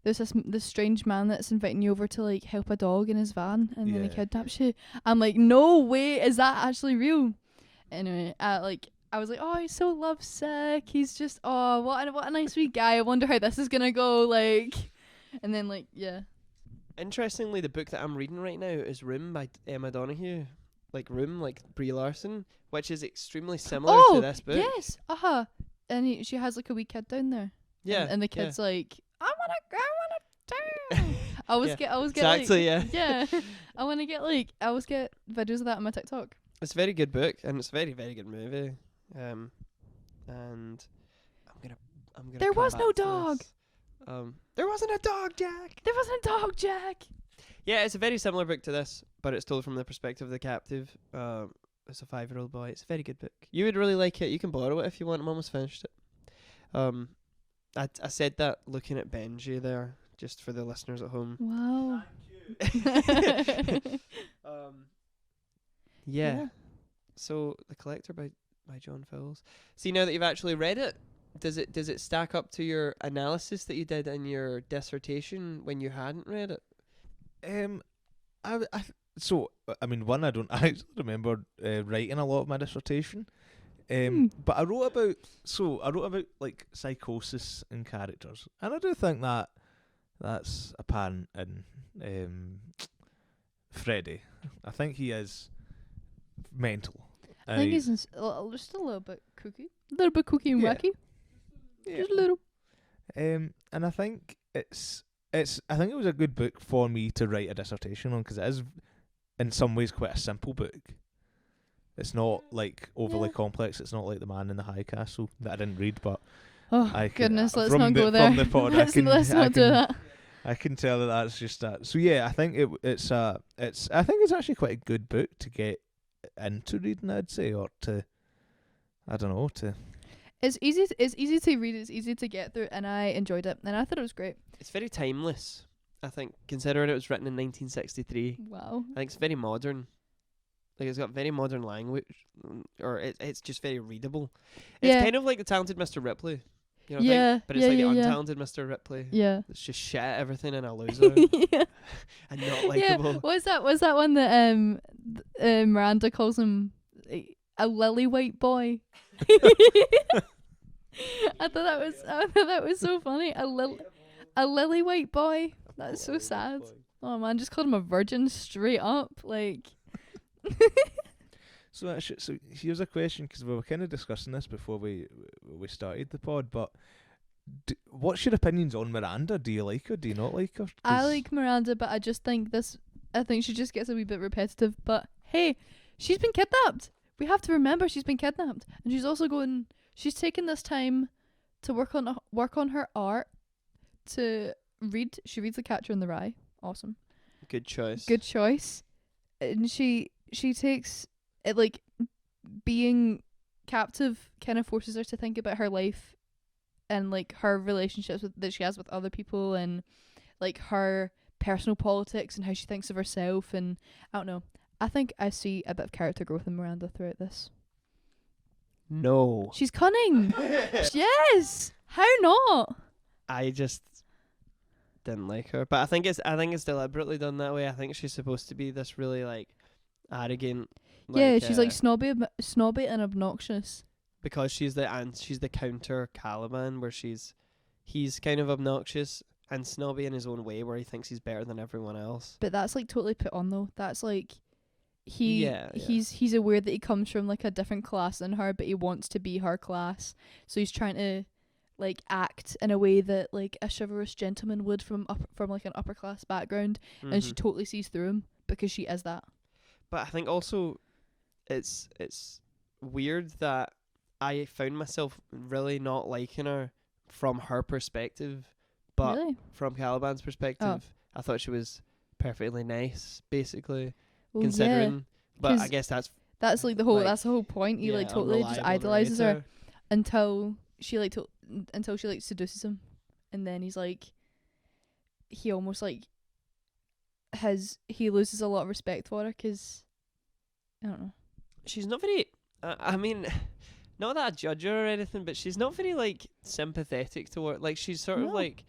There's this strange man that's inviting you over to like help a dog in his van, and then he kidnaps you. I'm like, no way, is that actually real? Anyway, I was like, oh, he's so lovesick. He's just, oh, what a nice wee guy. I wonder how this is gonna go. Like, and then like, yeah. Interestingly, the book that I'm reading right now is Room by Emma Donoghue. Like Room, like Brie Larson, which is extremely similar to this book. Yes, and she has like a wee kid down there. Yeah, and the kid's like, I wanna down. I always get exactly, like, yeah. I always get videos of that on my TikTok. It's a very good book and it's a very, very good movie. And I'm gonna. There was no dog. There wasn't a dog, Jack. There wasn't a dog, Jack. Yeah, it's a very similar book to this, but it's told from the perspective of the captive. It's a 5-year-old boy. It's a very good book. You would really like it. You can borrow it if you want. I'm almost finished it. I said that looking at Benji there, just for the listeners at home. Wow. Yeah. So The Collector by John Fowles. See, now that you've actually read it, does it stack up to your analysis that you did in your dissertation when you hadn't read it? I mean, one, I don't actually remember writing a lot of my dissertation. But I wrote about like psychosis in characters, and I do think that's apparent in Freddy. I think he is mental. I think he's just a little bit kooky, and wacky, just a little. And I think I think it was a good book for me to write a dissertation on, because it is in some ways quite a simple book. It's not like overly complex. It's not like The Man in the High Castle that I didn't read, but goodness, let's not go there. From the pod, let's not do that. I can tell that's just that. So yeah, I think I think it's actually quite a good book to get into reading, I'd say, or to, I don't know, to. It's easy to read. It's easy to get through, and I enjoyed it, and I thought it was great. It's very timeless, I think, considering it was written in 1963. Wow. I think it's very modern. Like, it's got very modern language, or it's just very readable. It's kind of like The Talented Mr. Ripley. You know, but it's like the untalented Mr. Ripley. Yeah. It's just shit at everything and a loser. And not likable. Yeah. Was that one that Miranda calls him a lily white boy? I thought that was so funny. A lily white boy. That's so sad. Oh man, just called him a virgin straight up. Like. So here's a question, because we were kind of discussing this before we started the pod, but what's your opinions on Miranda? Do you like her? Do you not like her? I like Miranda, but I just think she just gets a wee bit repetitive. But hey, she's been kidnapped. We have to remember she's been kidnapped, and she's also she's taken this time to work on her art, to read. She reads The Catcher in the Rye. Awesome. Good choice. And she takes it, like, being captive kind of forces her to think about her life and like her relationships that she has with other people, and like her personal politics and how she thinks of herself. And I don't know, I think I see a bit of character growth in Miranda throughout this. No. She's cunning. Yes. How not? I just didn't like her, but I think it's deliberately done that way. I think she's supposed to be this really like arrogant. Yeah, she's like snobby and obnoxious. Because she's the counter Caliban, where he's kind of obnoxious and snobby in his own way, where he thinks he's better than everyone else. But that's like totally put on though. That's like he's aware that he comes from like a different class than her, but he wants to be her class. So he's trying to like act in a way that like a chivalrous gentleman would from like an upper class background, and she totally sees through him because she is that. But I think also it's weird that I found myself really not liking her from her perspective, but Really? from Caliban's perspective, I thought she was perfectly nice, basically, Well, considering. yeah, but I guess that's like the whole like, that's the whole point. He like totally just unreliable idolizes her narrator. until she like seduces him, and then he's like, he almost like he loses a lot of respect for her because I don't know. She's not very. I mean, not that I judge her or anything, but she's not very like sympathetic to her. Like she's sort of like,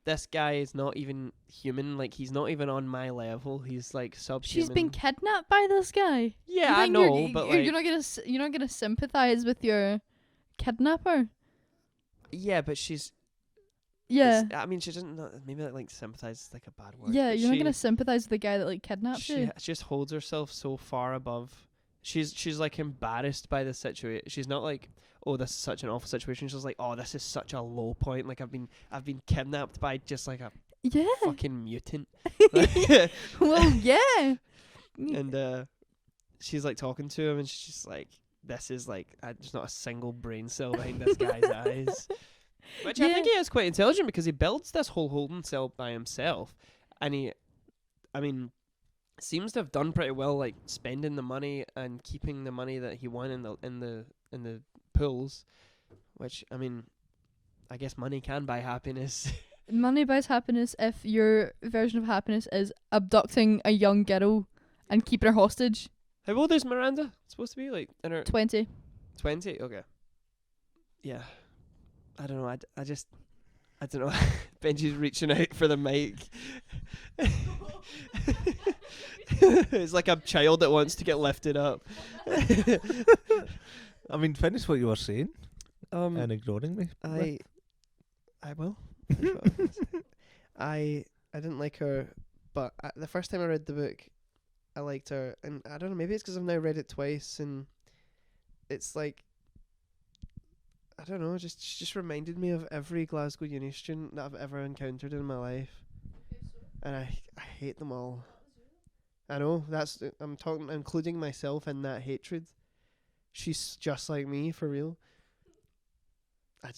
this guy is not even human. Like he's not even on my level. He's like subhuman. She's been kidnapped by this guy. Yeah, I know, but like, you're not gonna sympathize with your kidnapper. Yeah, but she's. Yeah. I mean, she doesn't. Maybe like sympathize is like a bad word. Yeah, but you're not gonna sympathize with the guy that like kidnapped you. She just holds herself so far above. She's like embarrassed by the situation. She's not like, oh, this is such an awful situation. She's like, oh, this is such a low point. Like I've been kidnapped by just like a fucking mutant. Well, yeah. And she's like talking to him, and she's just like, this is like, there's not a single brain cell behind this guy's eyes. Which I think he is quite intelligent, because he builds this whole holding cell by himself, and seems to have done pretty well, like spending the money and keeping the money that he won in the pools. Which I mean, I guess money can buy happiness. Money buys happiness if your version of happiness is abducting a young girl and keeping her hostage. How old is Miranda supposed to be? Like in her 20. 20? Okay. Yeah. I don't know. I don't know. Benji's reaching out for the mic. It's like a child that wants to get lifted up. I mean, finish what you were saying and ignoring me. I will. I didn't like her, but the first time I read the book, I liked her, and I don't know. Maybe it's because I've now read it twice, and it's like, I don't know. She just reminded me of every Glasgow uni student that I've ever encountered in my life, and I hate them all. I know I'm talking, including myself in that hatred. She's just like me, for real. I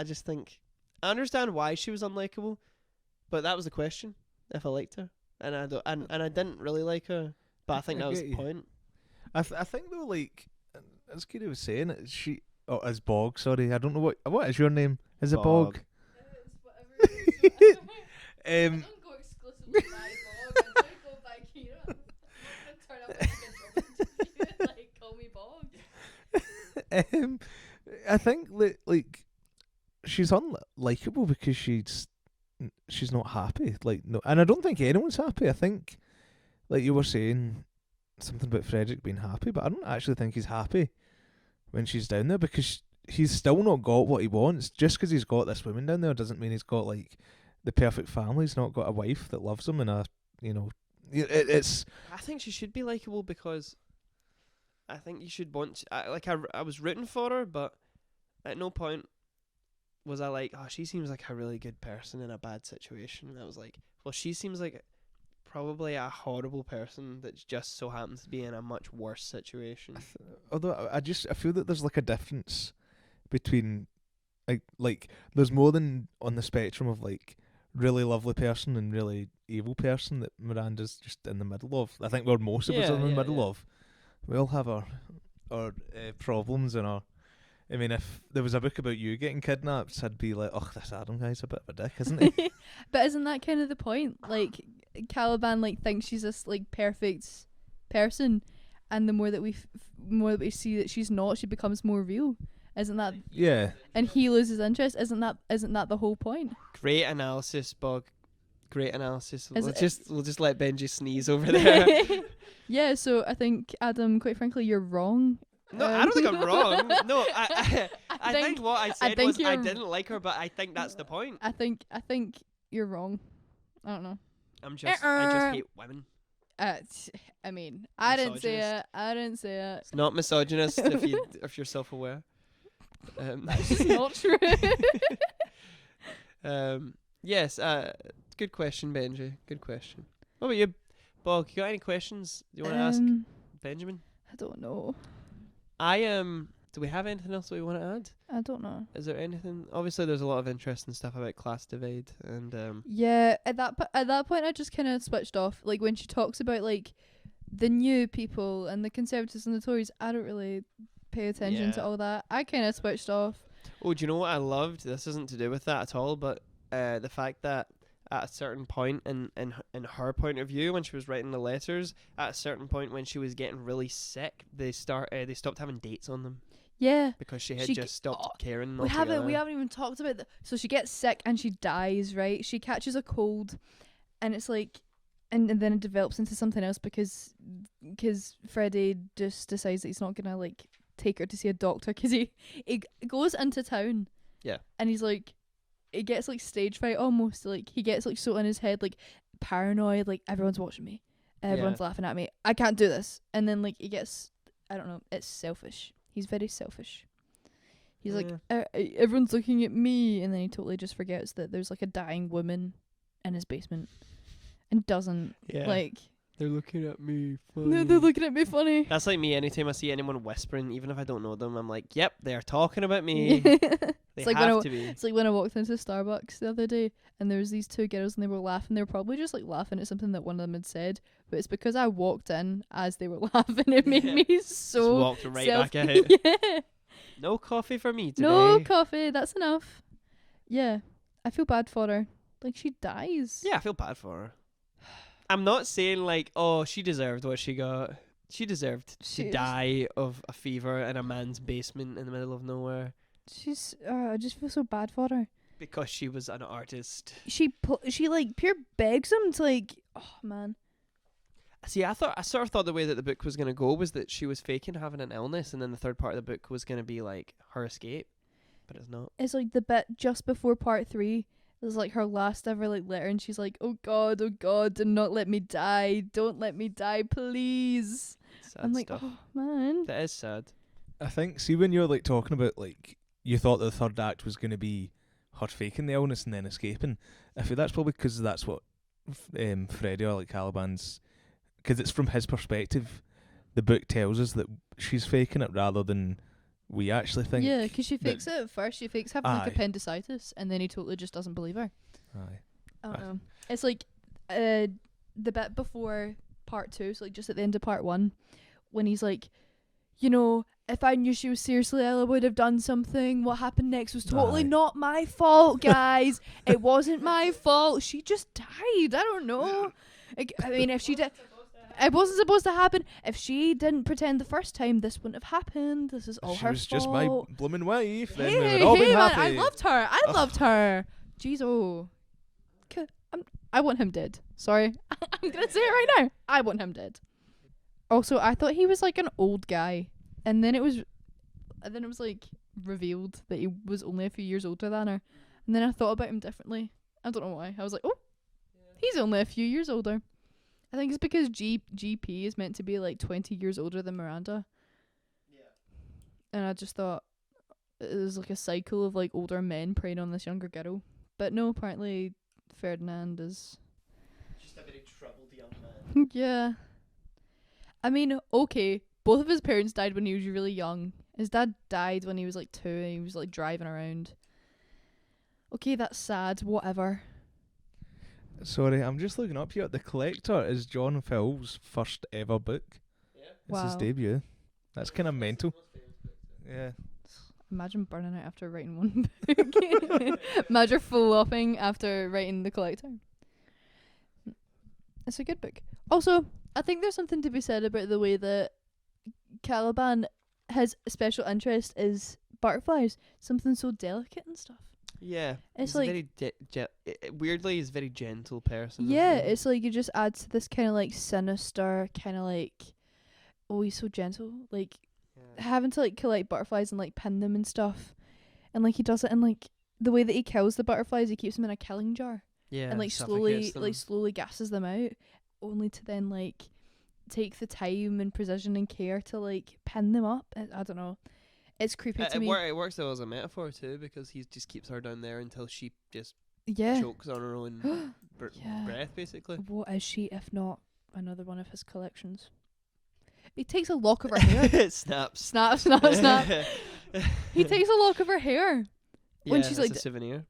just think I understand why she was unlikable, but that was the question. If I liked her, and I don't, and I didn't really like her, but I think that was the point. I think though, like as Kira was saying, as Bog. Sorry, I don't know what is your name. Is it Bog? Don't go exclusively by Bog. I don't go by Kira. I'm not gonna turn up like a job like call me Bog. I think like she's unlikable because she's not happy. Like no, and I don't think anyone's happy. I think, like you were saying, something about Frederick being happy, but I don't actually think he's happy when she's down there, because he's still not got what he wants. Just because he's got this woman down there doesn't mean he's got like the perfect family. He's not got a wife that loves him, and it's. I think she should be likable, because I think you should want. I was rooting for her, but at no point was I like, oh, she seems like a really good person in a bad situation. And I was like, well, she seems like probably a horrible person that just so happens to be in a much worse situation. Although I feel that there's like a difference between like there's more than on the spectrum of like really lovely person and really evil person that Miranda's just in the middle of. I think where most of us are in the middle of. We all have our or problems in our. I mean, if there was a book about you getting kidnapped, I'd be like, "Oh, this Adam guy's a bit of a dick, isn't he?" But isn't that kind of the point? Like, Caliban like thinks she's this like perfect person, and the more that we see that she's not, she becomes more real. Isn't that? Yeah. And he loses interest. Isn't that the whole point? Great analysis, Bog. Great analysis. Is We'll just let Benji sneeze over there. Yeah. So I think, Adam, quite frankly, you're wrong. No, I don't think I'm wrong. No, I think what I said think was I you're- didn't like her, but I think that's the point. I think you're wrong. I don't know. I just hate women. I mean, I didn't say Misogynist. it. I didn't say it. It's not misogynist if you're self-aware. That's just not true. Yes. Good question, Benji. Good question. What about you, Bog? You got any questions you want to ask Benjamin? I don't know. Do we have anything else that we want to add? I don't know. Is there anything? Obviously, there's a lot of interesting stuff about class divide and Yeah, at that point, I just kind of switched off. Like when she talks about like the new people and the Conservatives and the Tories, I don't really pay attention to Yeah. all that. I kind of switched off. Oh, do you know what I loved? This isn't to do with that at all, but the fact that at a certain point in her point of view, when she was writing the letters, at a certain point when she was getting really sick, they stopped having dates on them Yeah. because she had She just stopped caring. We haven't even talked about that. So she gets sick and she dies, right? She catches a cold, and it's like, and then it develops into something else because Freddie just decides that he's not gonna like take her to see a doctor because he goes into town. Yeah. And he's like, it gets like stage fright almost. Like he gets like so in his head, like paranoid, like everyone's watching me, everyone's laughing at me, I can't do this. And then like he gets, I don't know, it's selfish. He's very selfish. He's like, everyone's looking at me, and then he totally just forgets that there's like a dying woman in his basement, and doesn't like. They're looking at me funny. No, they're looking at me funny. That's like me. Anytime I see anyone whispering, even if I don't know them, I'm like, "Yep, they are talking about me." They It's like have to be. It's like when I walked into Starbucks the other day, and there was these two girls, and they were laughing. They were probably just like laughing at something that one of them had said, but it's because I walked in as they were laughing. It made me Just so walked right back out. Yeah. No coffee for me today. No coffee. That's enough. Yeah, I feel bad for her. Like she dies. Yeah, I feel bad for her. I'm not saying like, oh, she deserved what she got. She deserved to die of a fever in a man's basement in the middle of nowhere She's. I just feel so bad for her. because she was an artist. She like pure begs him to like. Oh man. See, I sort of thought the way that the book was going to go was that she was faking having an illness, and then the third part of the book was going to be like her escape, but it's not. It's like the bit just before part 3. It was like her last ever like letter, and she's like, oh God, do not let me die. Don't let me die, please. Sad I'm like, stuff. oh man. That is sad. I think, see, when you're like talking about like you thought the third act was going to be her faking the illness and then escaping, I feel that's probably because that's what Freddie or like Caliban's, because it's from his perspective. The book tells us that she's faking it rather than we actually think. Yeah, because she fakes it at first. She fakes having like Aye. appendicitis, and then he totally just doesn't believe her. Aye. I don't know. It's like the bit before part 2, so like just at the end of part 1, when he's like, you know, if I knew she was seriously ill, I would have done something. What happened next was totally Aye. not my fault, guys. It wasn't my fault. She just died. I don't know. I mean, if she did... It wasn't supposed to happen. If she didn't pretend the first time, this wouldn't have happened. This is all She her was fault. just my blooming wife. Then we Hey, would all be man, happy. I loved her. I loved her. Jeez, oh. I want him dead. Sorry. I'm going to say it right now. I want him dead. Also, I thought he was like an old guy. And then it was like revealed that he was only a few years older than her. And then I thought about him differently. I don't know why. I was like, oh, he's only a few years older. I think it's because GP is meant to be like 20 years older than Miranda. Yeah. And I just thought it was like a cycle of like older men preying on this younger girl. But no, apparently Ferdinand is Just a very troubled young man. yeah. I mean, okay, both of his parents died when he was really young. His dad died when he was like 2 and he was like driving around. Okay, that's sad, whatever. Sorry, I'm just looking up here. The Collector is John Fowles' first ever book. Yeah. It's his Wow. debut. That's kind of mental. Yeah. Imagine burning out after writing one book. Imagine flopping after writing The Collector. It's a good book. Also, I think there's something to be said about the way that Caliban, his special interest is butterflies. Something so delicate and stuff. Yeah, It's he's like- a very weirdly, he's a very gentle person. Yeah, isn't he? it's like you just add to this kind of like sinister, kind of like, oh, he's so gentle. Like, Yeah. having to like collect butterflies and like pin them and stuff. And like he does it in like the way that he kills the butterflies, he keeps them in a killing jar. Yeah, And like suffocates them. slowly gasses them out, only to then like take the time and precision and care to like pin them up. I don't know. It's creepy to me. It works though as a metaphor too, because he just keeps her down there until she just Yeah. chokes on her own Yeah. breath, basically. What is she if not another one of his collections? He takes a lock of her hair. It snaps. Snap, snap, snap. He takes a lock of her hair. When she's it's like a souvenir.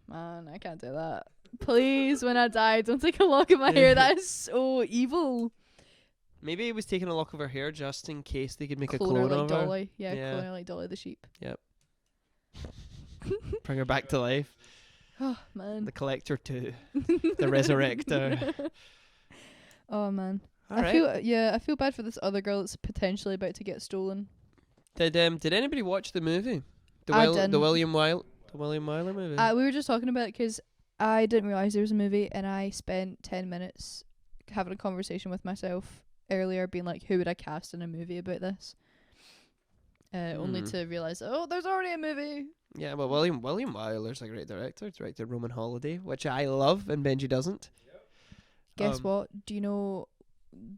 Man, I can't do that. Please, when I die, don't take a lock of my hair. That is so evil. Maybe he was taking a lock of her hair just in case they could make a Clone her clone like of her. Dolly. Yeah, Yeah. clone her like Dolly the sheep. Bring her back to life. Oh, man. The Collector 2. The Resurrector. Oh, man. All I right. feel bad for this other girl that's potentially about to get stolen. Did anybody watch the movie? I didn't. The William Wyler movie? We were just talking about it because I didn't realise there was a movie, and I spent 10 minutes having a conversation with myself earlier, being like, who would I cast in a movie about this? Only to realise, oh, there's already a movie. Yeah, well, William Wyler's a great director. Directed Roman Holiday, which I love, and Benji doesn't. Guess what? Do you know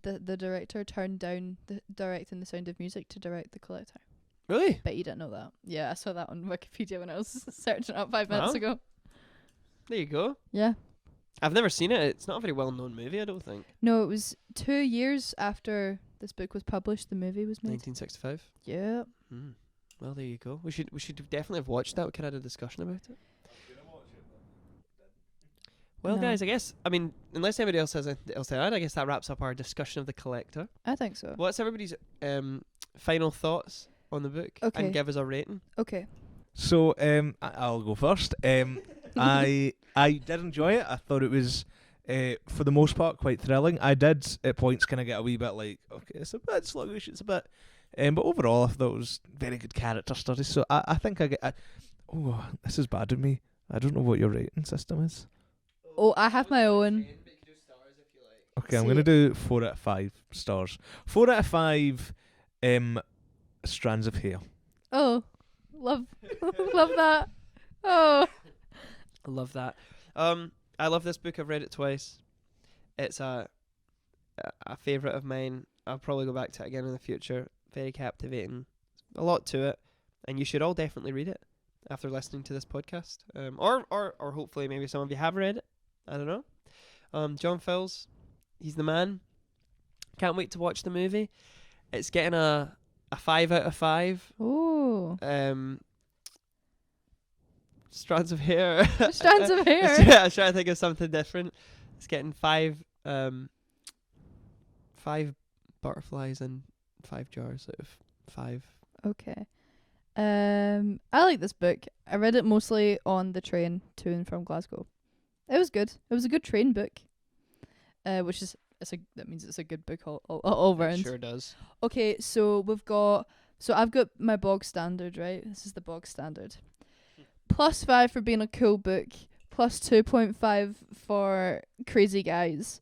the director turned down directing The Sound of Music to direct The Collector? Really? Bet you didn't know that. Yeah, I saw that on Wikipedia when I was searching it up 5 minutes Wow. ago. There you go. Yeah. I've never seen it. It's not a very well-known movie, I don't think. No, it was 2 years after this book was published, the movie was made. 1965. Yeah. Hmm. Well, there you go. We should definitely have watched that. We could have had a discussion about it. Well, No. guys, I guess, unless anybody else has anything else to add, I guess that wraps up our discussion of The Collector. I think so. What's everybody's final thoughts on the book? Okay. And give us a rating. Okay. So I'll go first. I did enjoy it. I thought it was, for the most part, quite thrilling. I did at points kind of get a wee bit like, okay, it's a bit sluggish. It's a bit, but overall, I thought it was very good character study. So I think I get. Oh, this is bad of me. I don't know what your rating system is. Oh, I have my own. Okay, I'm See- gonna do 4 out of 5 stars. 4 out of 5 strands of hair. Oh, love that. Oh. I love that. I love this book. I've read it twice. It's a favourite of mine. I'll probably go back to it again in the future. Very captivating. A lot to it. And you should all definitely read it after listening to this podcast. Or hopefully maybe some of you have read it. I don't know. John Fowles, he's the man. Can't wait to watch the movie. It's getting a 5 out of 5. Oh. Strands of hair. Strands of hair. Yeah, I was trying to think of something different. It's getting 5 butterflies and 5 jars out of 5. Okay. I like this book. I read it mostly on the train to and from Glasgow. It was good. It was a good train book. That means it's a good book all It round. sure does. Okay, so I've got my bog standard, right? This is the bog standard. +5 for being a cool book, +2.5 for crazy guys,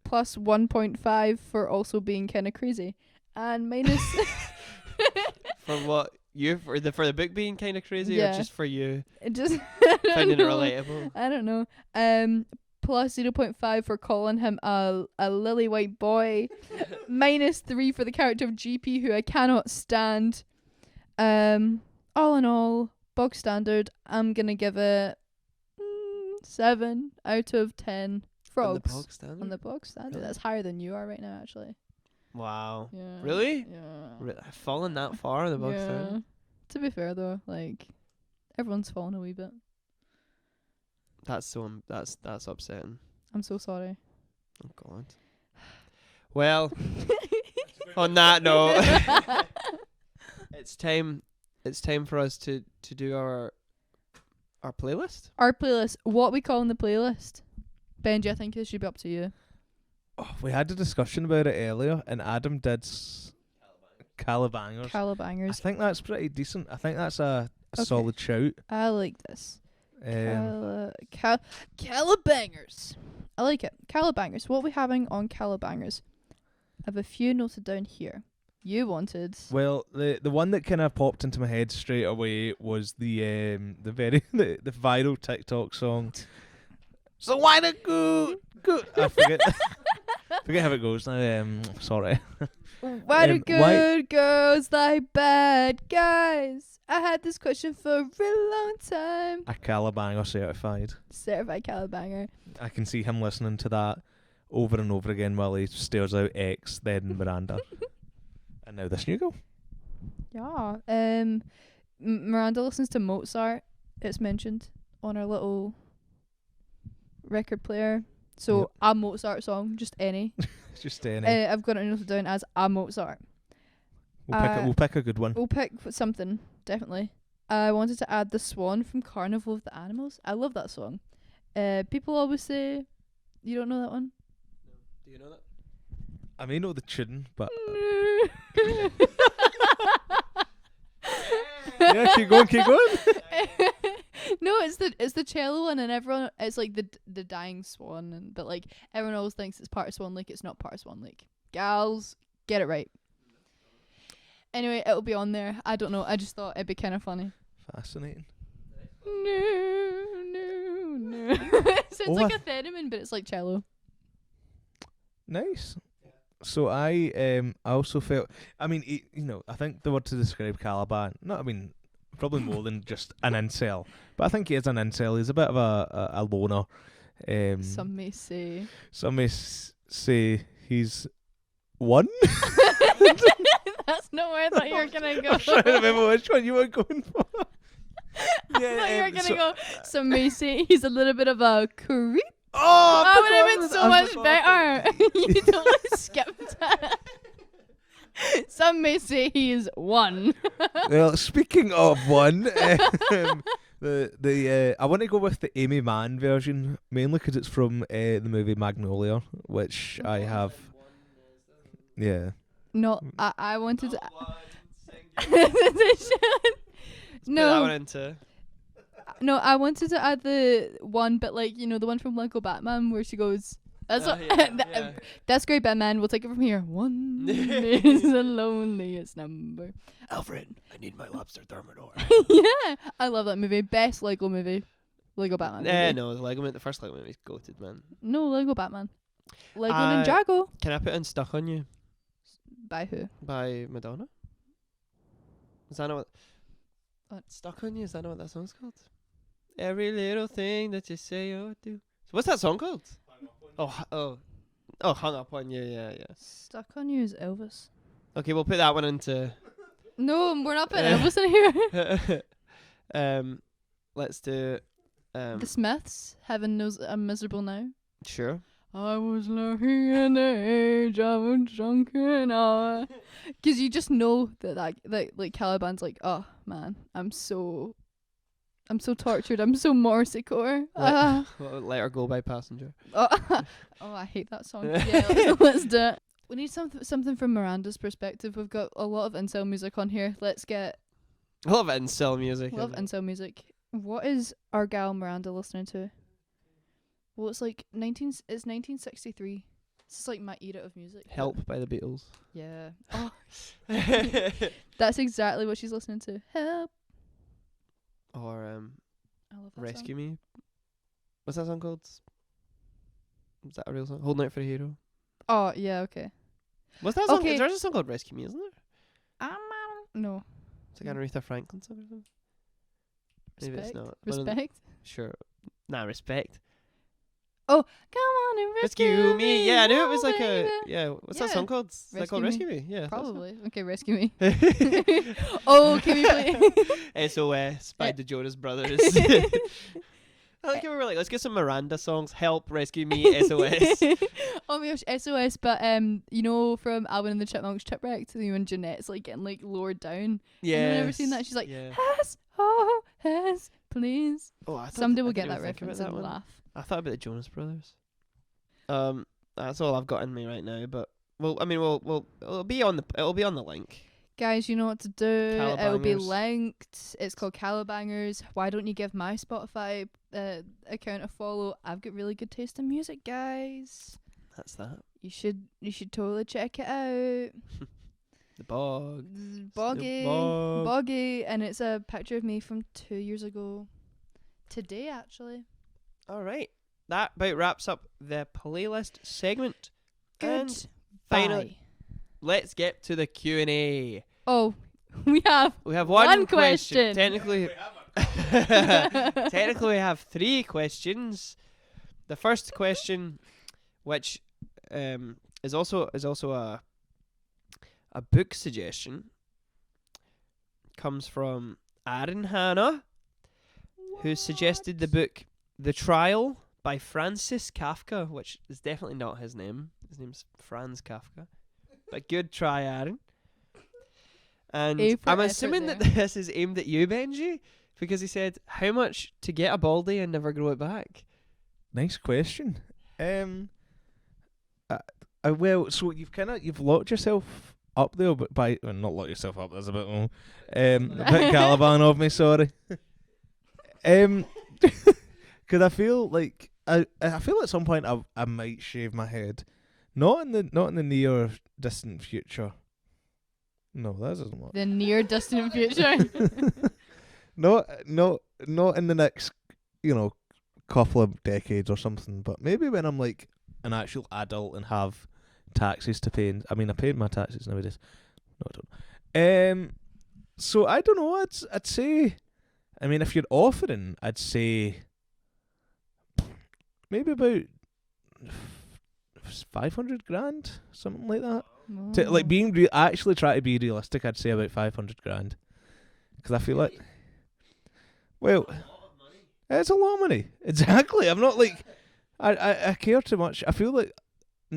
+1.5 for also being kind of crazy, and minus For what for the book being kind of crazy, Yeah. or just for you it just finding it relatable? I don't know. +0.5 for calling him a lily white boy, -3 for the character of GP who I cannot stand. All in all, bog standard. I'm gonna give it 7 out of 10 frogs On the bog standard? on the bog standard. Really? That's higher than you are right now, actually. Wow. Yeah. Really? Yeah. I've fallen that far on the bog standard? To be fair though, like everyone's fallen a wee bit. That's upsetting. I'm so sorry. Oh God. Well, On that note, it's time. It's time for us to do our playlist. Our playlist. What we call in the playlist? Benji, I think this should be up to you. Oh, we had a discussion about it earlier, and Adam did Calabangers. I Calabangers. think that's pretty decent. I think that's a Okay. solid shout. I like this. Um, Calabangers. I like it. Calabangers. What are we having on Calabangers? I have a few noted down here. You wanted. well, the one that kind of popped into my head straight away was the the viral TikTok song. So why the good? I forget forget how it goes now. Sorry. Why do good why- girls like bad guys? I had this question for a really long time. A Calabanger certified. Certified Calabanger. I can see him listening to that over and over again while he stares out X, then Miranda. And now this new girl. Yeah. Miranda listens to Mozart. It's mentioned on our little record player. So Yep. a Mozart song, just any. Just staying. I've got it noted down as a Mozart. We'll pick a good one. We'll pick something, definitely. I wanted to add The Swan from Carnival of the Animals. I love that song. People always say, you don't know that one? Do you know that? I may know the tune, but yeah, keep going. No, it's the cello one, and everyone, it's like the dying swan, but like everyone always thinks it's part of Swan Lake. It's not part of Swan Lake. Gals, get it right. Anyway, it'll be on there. I don't know. I just thought it'd be kind of funny. Fascinating. No. So it's Oh, like a theremin, but it's like cello. Nice. So I also felt. I mean, I think the word to describe Caliban. Probably more than just an incel, but I think he is an incel. He's a bit of a loner. Some may say. Some may say he's one. That's not where I thought you were gonna go. I'm trying to remember which one you were going for. I thought you were gonna go. Some may say he's a little bit of a creep. Oh, That would have been so much better. You totally skipped that. Some may say he is one. Well, speaking of one, the I want to go with the Amy Mann version mainly because it's from the movie Magnolia, which I have. Yeah. No, I wanted to. Put that No, one into. no, I wanted to add the one, but like the one from Lego Batman where she goes. That's what, Yeah. that's great, Batman. We'll take it from here. One is the loneliest number. Alfred, I need my lobster thermidor. Yeah, I love that movie. Best Lego movie. Lego Batman. Movie. No, the first Lego movie's goated, man. No, Lego Batman. Lego Uh, Ninjago. Can I put in "Stuck on You" By who? by Madonna? Is that not What? "Stuck on You"? Is that not what that song's called? Every little thing that you say or do. So what's that song called? Hung Up on You. Yeah. Stuck on You is Elvis. Okay, we'll put that one into. No, we're not putting Elvis in here. Let's do. The Smiths, Heaven Knows I'm Miserable Now. Sure. I was lucky in the age of a drunken hour. Because you just know that like Caliban's like, oh man, I'm so tortured. I'm so Morsecore. Let Her Go by Passenger. Oh, I hate that song. Yeah, let's do it. We need something from Miranda's perspective. We've got a lot of incel music on here. Let's get I love incel music. a lot of incel music. What is our gal Miranda listening to? Well, it's like it's 1963. This is like my era of music. Help by the Beatles. Yeah. Oh, that's exactly what she's listening to. Help. Or I love that Rescue Me. What's that song called? Is that a real song? Holding Out for a Hero. Oh, yeah, okay. What's that song? Okay. There's a song called Rescue Me, isn't there? No. It's like an Aretha Franklin song or something. Maybe it's Respect. not. One of the- Respect. Sure. Nah, Respect. Oh, come on and rescue me. Yeah, I knew it oh, was like baby. what's that Yeah. song called? Is that called Rescue Rescue Me? Yeah. Probably. Okay, rescue me. that's Oh, can we play? SOS by the Jonas Brothers. I like how we were like, let's get some Miranda songs. Help, rescue me, SOS. Oh my gosh, SOS, but you know from Alvin and the Chipmunks Shipwrecked, when Jeanette's like getting like lowered down. Yeah. Anyone ever seen that? She's like, yeah. SOS, please. Oh, I thought Someday I we'll didn't get that even think about reference that and one. laugh. I thought about the Jonas Brothers. That's all I've got in me right now. But it'll be on the link. Guys, you know what to do. It'll be Calabangers. linked. It's called Calabangers. Why don't you give my Spotify account a follow? I've got really good taste in music, guys. That's that. You should totally check it out. The Bog. Boggy, Bog. Boggy, and it's a picture of me from 2 years ago. Today, actually. All right. That about wraps up the playlist segment. And Good. finally, let's get to the Q&A. Oh, we have one question. Technically, we have 3 questions. The first question, which is also a book suggestion, comes from Aaron Hanna, who suggested the book The Trial by Francis Kafka, which is definitely not his name. His name's Franz Kafka. But good try, Aaron. And I'm assuming that this is aimed at you, Benji, because he said, how much to get a baldy and never grow it back? Nice question. Well, so you've locked yourself up there, but not locked yourself up. That's a bit a bit Caliban of me. Sorry. Because I feel like at some point I might shave my head, not in the near distant future. No, that doesn't work. the near distant future. Not in the next, couple of decades or something. But maybe when I'm like an actual adult and have taxes to pay. I paid my taxes nowadays. No, I don't. So I don't know. I'd say. If you're offering, I'd say maybe about 500 grand, something like that. To like being actually try to be realistic, I'd say about 500 grand, because I feel like, well, it's a lot of money. Exactly. I'm not like I care too much. I feel like,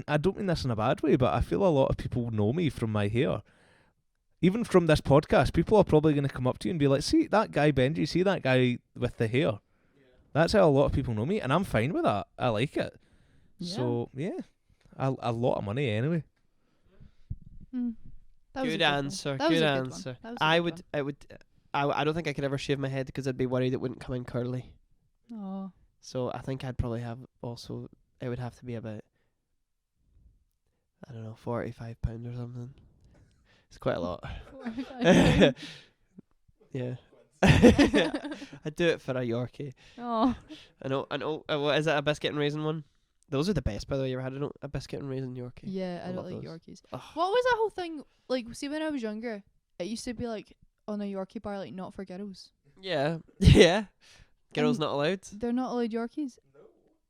I don't mean this in a bad way, but I feel a lot of people know me from my hair. Even from this podcast, people are probably going to come up to you and be like, see that guy Benji, see that guy with the hair. That's how a lot of people know me, and I'm fine with that. I like it. Yeah. So yeah, a lot of money anyway. That was a Good answer. one. That was Good a good one. answer. That was a I good would. I don't think I could ever shave my head because I'd be worried it wouldn't come in curly. one. Aw. So I think I'd probably have also. It would have to be about, I don't know, £45 or something. It's quite a lot. Yeah. I'd do it for a Yorkie. Oh. I know. What is that? A biscuit and raisin one? Those are the best, by the way. You ever had a biscuit and raisin Yorkie? Yeah, I don't love like those. Yorkies. Ugh. What was that whole thing? Like, see, when I was younger, it used to be like on a Yorkie bar, like not for girls. Yeah. Yeah. Girls And not allowed. They're not allowed Yorkies.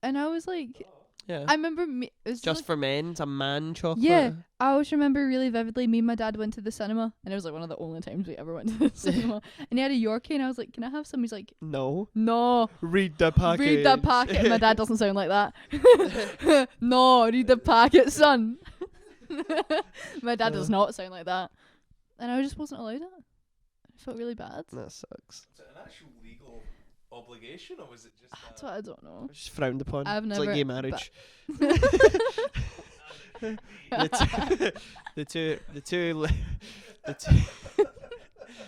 And I was like, Yeah. I remember it was Just like, for men. It's a man chocolate. yeah. I always remember really vividly. Me and my dad went to the cinema, and it was like one of the only times we ever went to the cinema. And he had a Yorkie, and I was like, "Can I have some?" He's like, No. "No, Read the packet. read the packet." And my dad doesn't sound like that. No, read the packet, son. My dad does not sound like that, and I just wasn't allowed it. I felt really bad. That sucks. Is it an actual legal obligation, or was it just? That's what I don't know. It's just frowned upon. I've It's never. like gay marriage.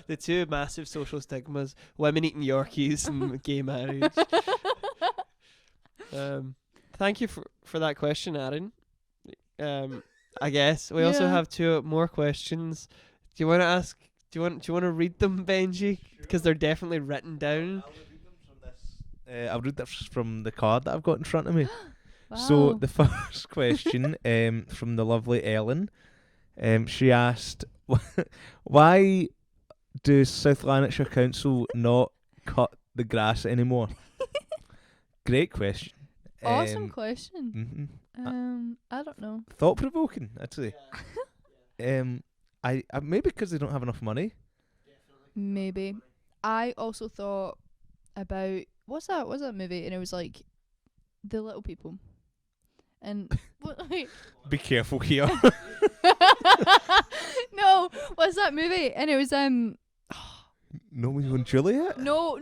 The two massive social stigmas: women eating Yorkies and gay marriage. Thank you for that question, Aaron. I guess we also Yeah. have 2 more questions. Do you want to ask? Do you want to read them, Benji? Because they're definitely written down. I'll read this from the card that I've got in front of me. Wow. So the first question from the lovely Ellen, she asked, why does South Lanarkshire Council not cut the grass anymore? Great question. Awesome question. I don't know. Thought provoking, I'd say. I maybe because they don't have enough money. Maybe. I also thought about what's that movie? And it was like the little people. And what? Like, Be careful here. no, what's that movie? And it was Romeo and Juliet? no.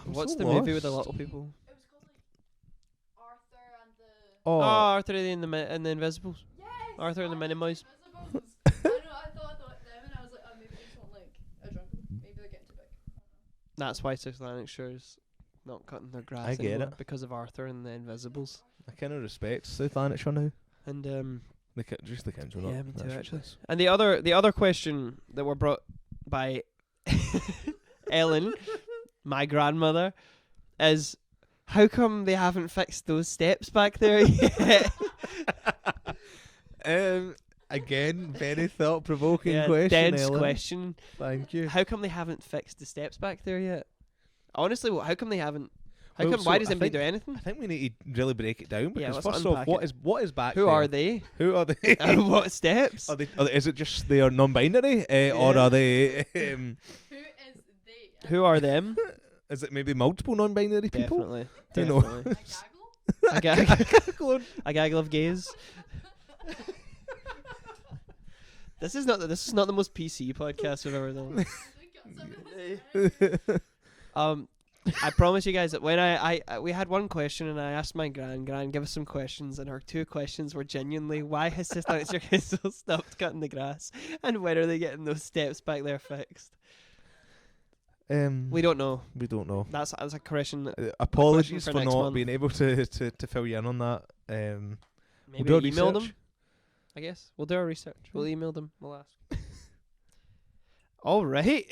What's so the movie lost. with the little people? It was called like Arthur and the. Oh, Arthur and the Invisibles. Yes. Arthur and the Minimoys. I know. I thought them, and I was like, oh, maybe they just want like a drunk. Maybe they're getting too big. That's why Six Lanarkshire's not cutting their grass I get anymore, it. because of Arthur and the Invisibles. I kind of respect South Lanarkshire now. And Just the council. yeah, not me the too actual actually. place. And the other question that were brought by Ellen, my grandmother, is how come they haven't fixed those steps back there yet? Again, very thought-provoking Yeah, question, dense Ellen. question. Thank you. How come they haven't fixed the steps back there yet? Honestly, how come they haven't? How Well, come? so Why does I anybody think- do anything? I think we need to really break it down Yeah, because let's first off, unpack what is back Who there? are they? Who are they? And what steps? Is it just they are non-binary, or Yeah. are they? Who is they? Who are them? Is it maybe multiple non-binary people? Definitely. Who knows? Definitely. A gaggle? A gaggle of gays. This is not the most PC podcast we've ever done. I promise you guys that when we had one question and I asked my gran, give us some questions, and her two questions were genuinely, why has Sister Lanarkshire Council stopped cutting the grass, and when are they getting those steps back there fixed? We don't know. We don't know. That's a question. Apologies for for next not month. being able to fill you in on that. Maybe do our email them. research. I guess we'll do our research. We'll email them. We'll ask. All right.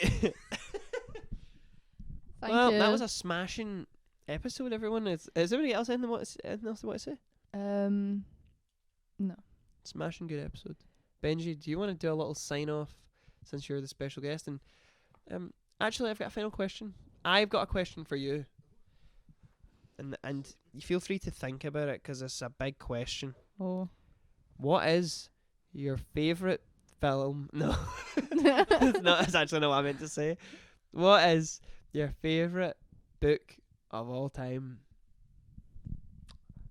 Thank Well, you. that was a smashing episode, everyone. Is anybody else anything else they want to say? No. Smashing good episode. Benji, do you want to do a little sign off since you're the special guest? And actually, I've got a final question. I've got a question for you. And you feel free to think about it because it's a big question. Oh. What is your favourite film? No. That's actually not what I meant to say. What is your favourite book of all time?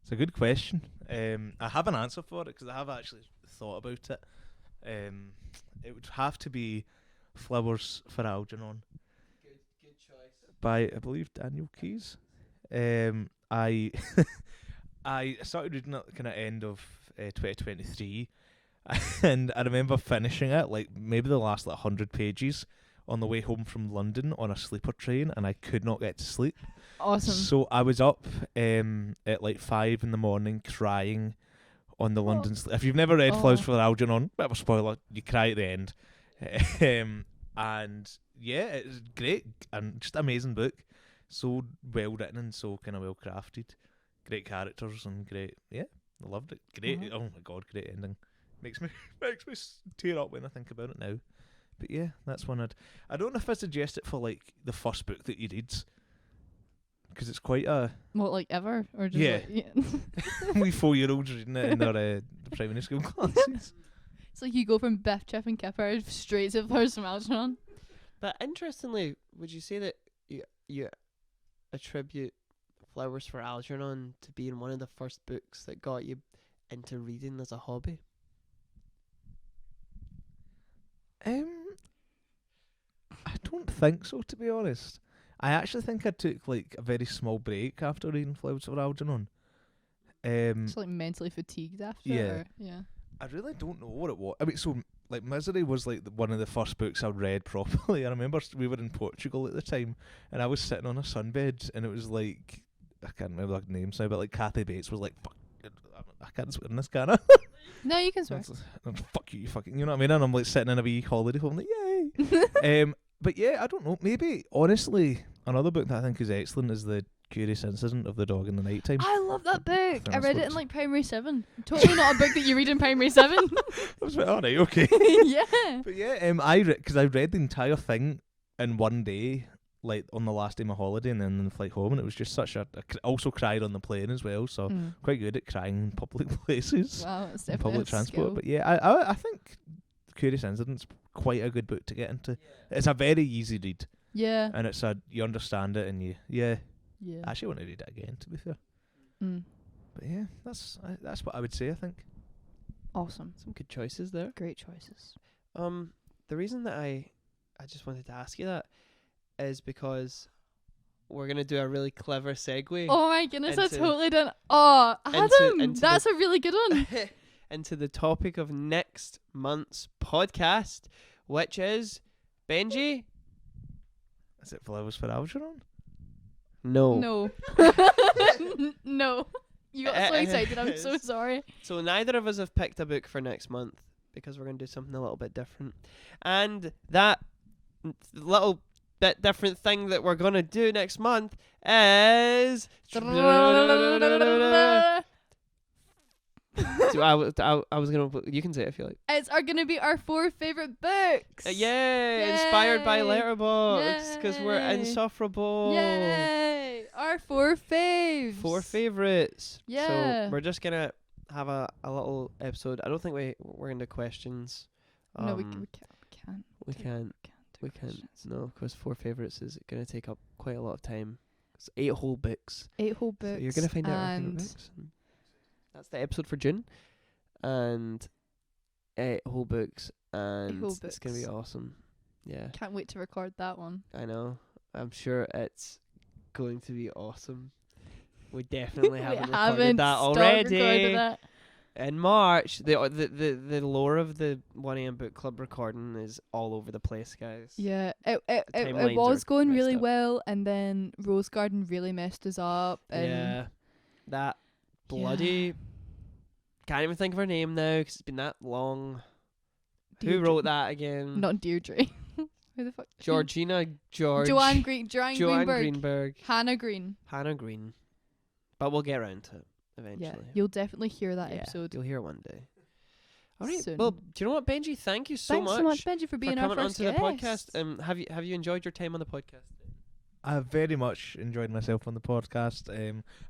It's a good question. I have an answer for it because I have actually thought about it. It would have to be Flowers for Algernon. Good choice. By, I believe, Daniel Keyes. I I started reading it kind of end of 2023, and I remember finishing it like maybe the last 100 pages on the way home from London on a sleeper train, and I could not get to sleep. Awesome. So I was up at like 5 a.m. crying on the London. If you've never read Flowers for Algernon, bit of a spoiler, you cry at the end. And yeah, it's great and just amazing book. So well written and so kind of well crafted. Great characters and great. Yeah, I loved it. Great. Mhm. Oh my god, great ending. Makes me tear up when I think about it now. But yeah, that's one I don't know if I suggest it for like the first book that you read, because it's quite a What, like ever? Or just Yeah. like, we 4-year-olds reading it in their primary school classes. It's like you go from Biff, Chip and Kipper straight to Flowers from Algernon. But interestingly, would you say that you attribute Flowers for Algernon to being one of the first books that got you into reading as a hobby? I don't think so, to be honest. I actually think I took like a very small break after reading Flowers for Algernon. It's like mentally fatigued after. Yeah. Or, yeah. I really don't know what it was. I mean, so like Misery was like one of the first books I read properly. I remember we were in Portugal at the time, and I was sitting on a sunbed, and it was like, I can't remember the names now, but like Kathy Bates was like, "Fuck, I can't swear in this, can I?" No, you can swear. Fuck you, fucking, you know what I mean? And I'm like sitting in a wee holiday home, like yay. But yeah, I don't know. Maybe honestly, another book that I think is excellent is The Curious Incident of the Dog in the Nighttime. I love that book. I That's read it in what's- like primary 7. Totally not a book that you read in primary 7. I was like, all right, okay. Yeah. But yeah, because I read the entire thing in one day, like on the last day of my holiday, and then on the flight home, and it was just such I also cried on the plane as well, so Mm. quite good at crying in public places, Wow, it's and definitely public a transport. skill. But yeah, I think Curious Incident's quite a good book to get into. It's a very easy read. Yeah. and it's you understand it, and Yeah. I actually want to read it again, to be fair. Mm. But yeah, that's what I would say, I think. Awesome. Some good choices there. Great choices. The reason that I just wanted to ask you that is because we're gonna do a really clever segue Oh my goodness, I into- totally didn't. Oh, Adam, into that's a really good one. into the topic of next month's podcast, which is Benji. Is it Flowers for Algernon? No. No. No. You got so excited. I'm so sorry. So neither of us have picked a book for next month because we're going to do something a little bit different. And that little bit different thing that we're going to do next month is... So I was going to... You can say it if you like. It's gonna be our 4 favorite books. Yay! Inspired by Yay. Letterboxd because we're Yay. insufferable. Yay! Our 4 faves. 4 favorites. Yeah. So we're just going to have a little episode. I don't think we're going to do questions. No, we can't. We can't. do We can't. questions. No, because 4 favorites is going to take up quite a lot of time. It's 8 whole books. 8 whole books. So you're going to find out our favorite and books. That's the episode for June. And 8 whole books. And whole it's going to be books. awesome. Yeah, Can't wait to record that one. I know. I'm sure it's going to be awesome. We definitely haven't recorded that stopped already. recording that. In March, the lore of the 1am book club recording is all over the place, guys. Yeah, it timelines was are going messed really up. well, and then Rose Garden really messed us up. And Yeah. That bloody... Can't even think of her name now because it's been that long. Who Deirdre- wrote that again? Not Deirdre. Who the fuck? Joanne Joanne Greenberg. Greenberg. Hannah Green. Hannah Green. But we'll get around to it eventually. Yeah, you'll definitely hear that Yeah, episode. You'll hear it one day. All right. Soon. Well, do you know what, Benji? Thank you Thanks so much, Benji, for being our coming first onto guest. the podcast. Have you enjoyed your time on the podcast? I've very much enjoyed myself on the podcast.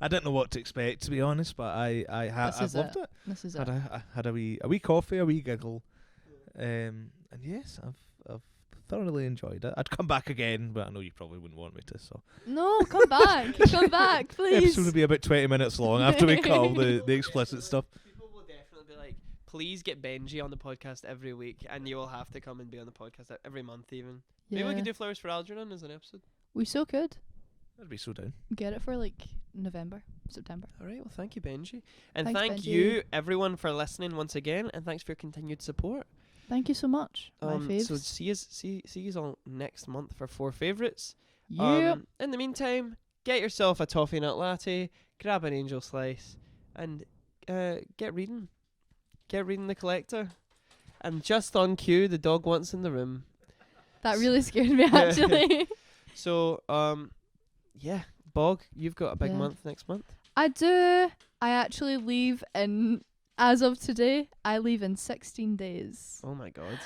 I didn't know what to expect, to be honest, but I've loved it. This is Had it. I had a wee coffee, a wee giggle, and yes, I've thoroughly enjoyed it. I'd come back again, but I know you probably wouldn't want me to. So No, come back. Come back, the please. episode will be about 20 minutes long after we cut all the explicit stuff. People will definitely be like, please get Benji on the podcast every week, and you will have to come and be on the podcast every month even. Maybe we Yeah. could do Flowers for Algernon as an episode. We so could I'd be so down. get it for like November, September. All right, well, thank you, Benji. And Thanks, thank Benji. you, everyone, for listening once again, and thanks for your continued support. Thank you so much. My faves. So see you all next month for 4 favourites. Yep. In the meantime, get yourself a toffee nut latte, grab an angel slice, and get reading. Get reading The Collector. And just on cue, the dog wants in the room. That really scared me, actually. So, yeah, Bog, you've got a big Yeah. month next month. I do. I actually leave as of today, I leave in 16 days. Oh my god.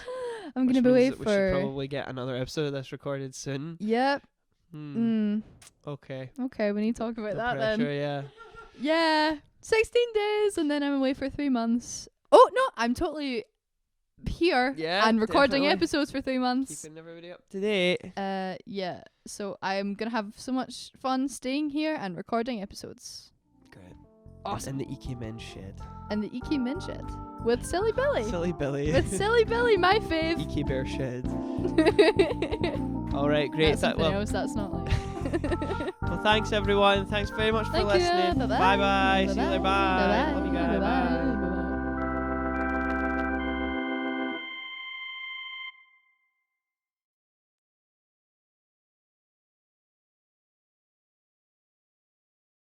I'm going Which to be away means that we should for... probably get another episode of this recorded soon. Yep. Hmm. Okay. Okay, we need to talk about No that pressure, then. yeah. Yeah. 16 days, and then I'm away for 3 months. Oh, no, I'm totally here Yeah, and recording definitely. episodes for 3 months. Keeping everybody up to date. Yeah. So I'm going to have so much fun staying here and recording episodes. Great. Awesome. And the EK Men's Shed. And the EK Min Shed with Silly Billy. Silly Billy. With Silly Billy, my fave. EK Bear Shed. All right, great. That's something Well, else, that's not like... well, thanks everyone. Thanks very much for Thank you. listening. Bye-bye. Bye bye. See you later. Bye-bye. Bye. Love you guys. Bye-bye. Bye.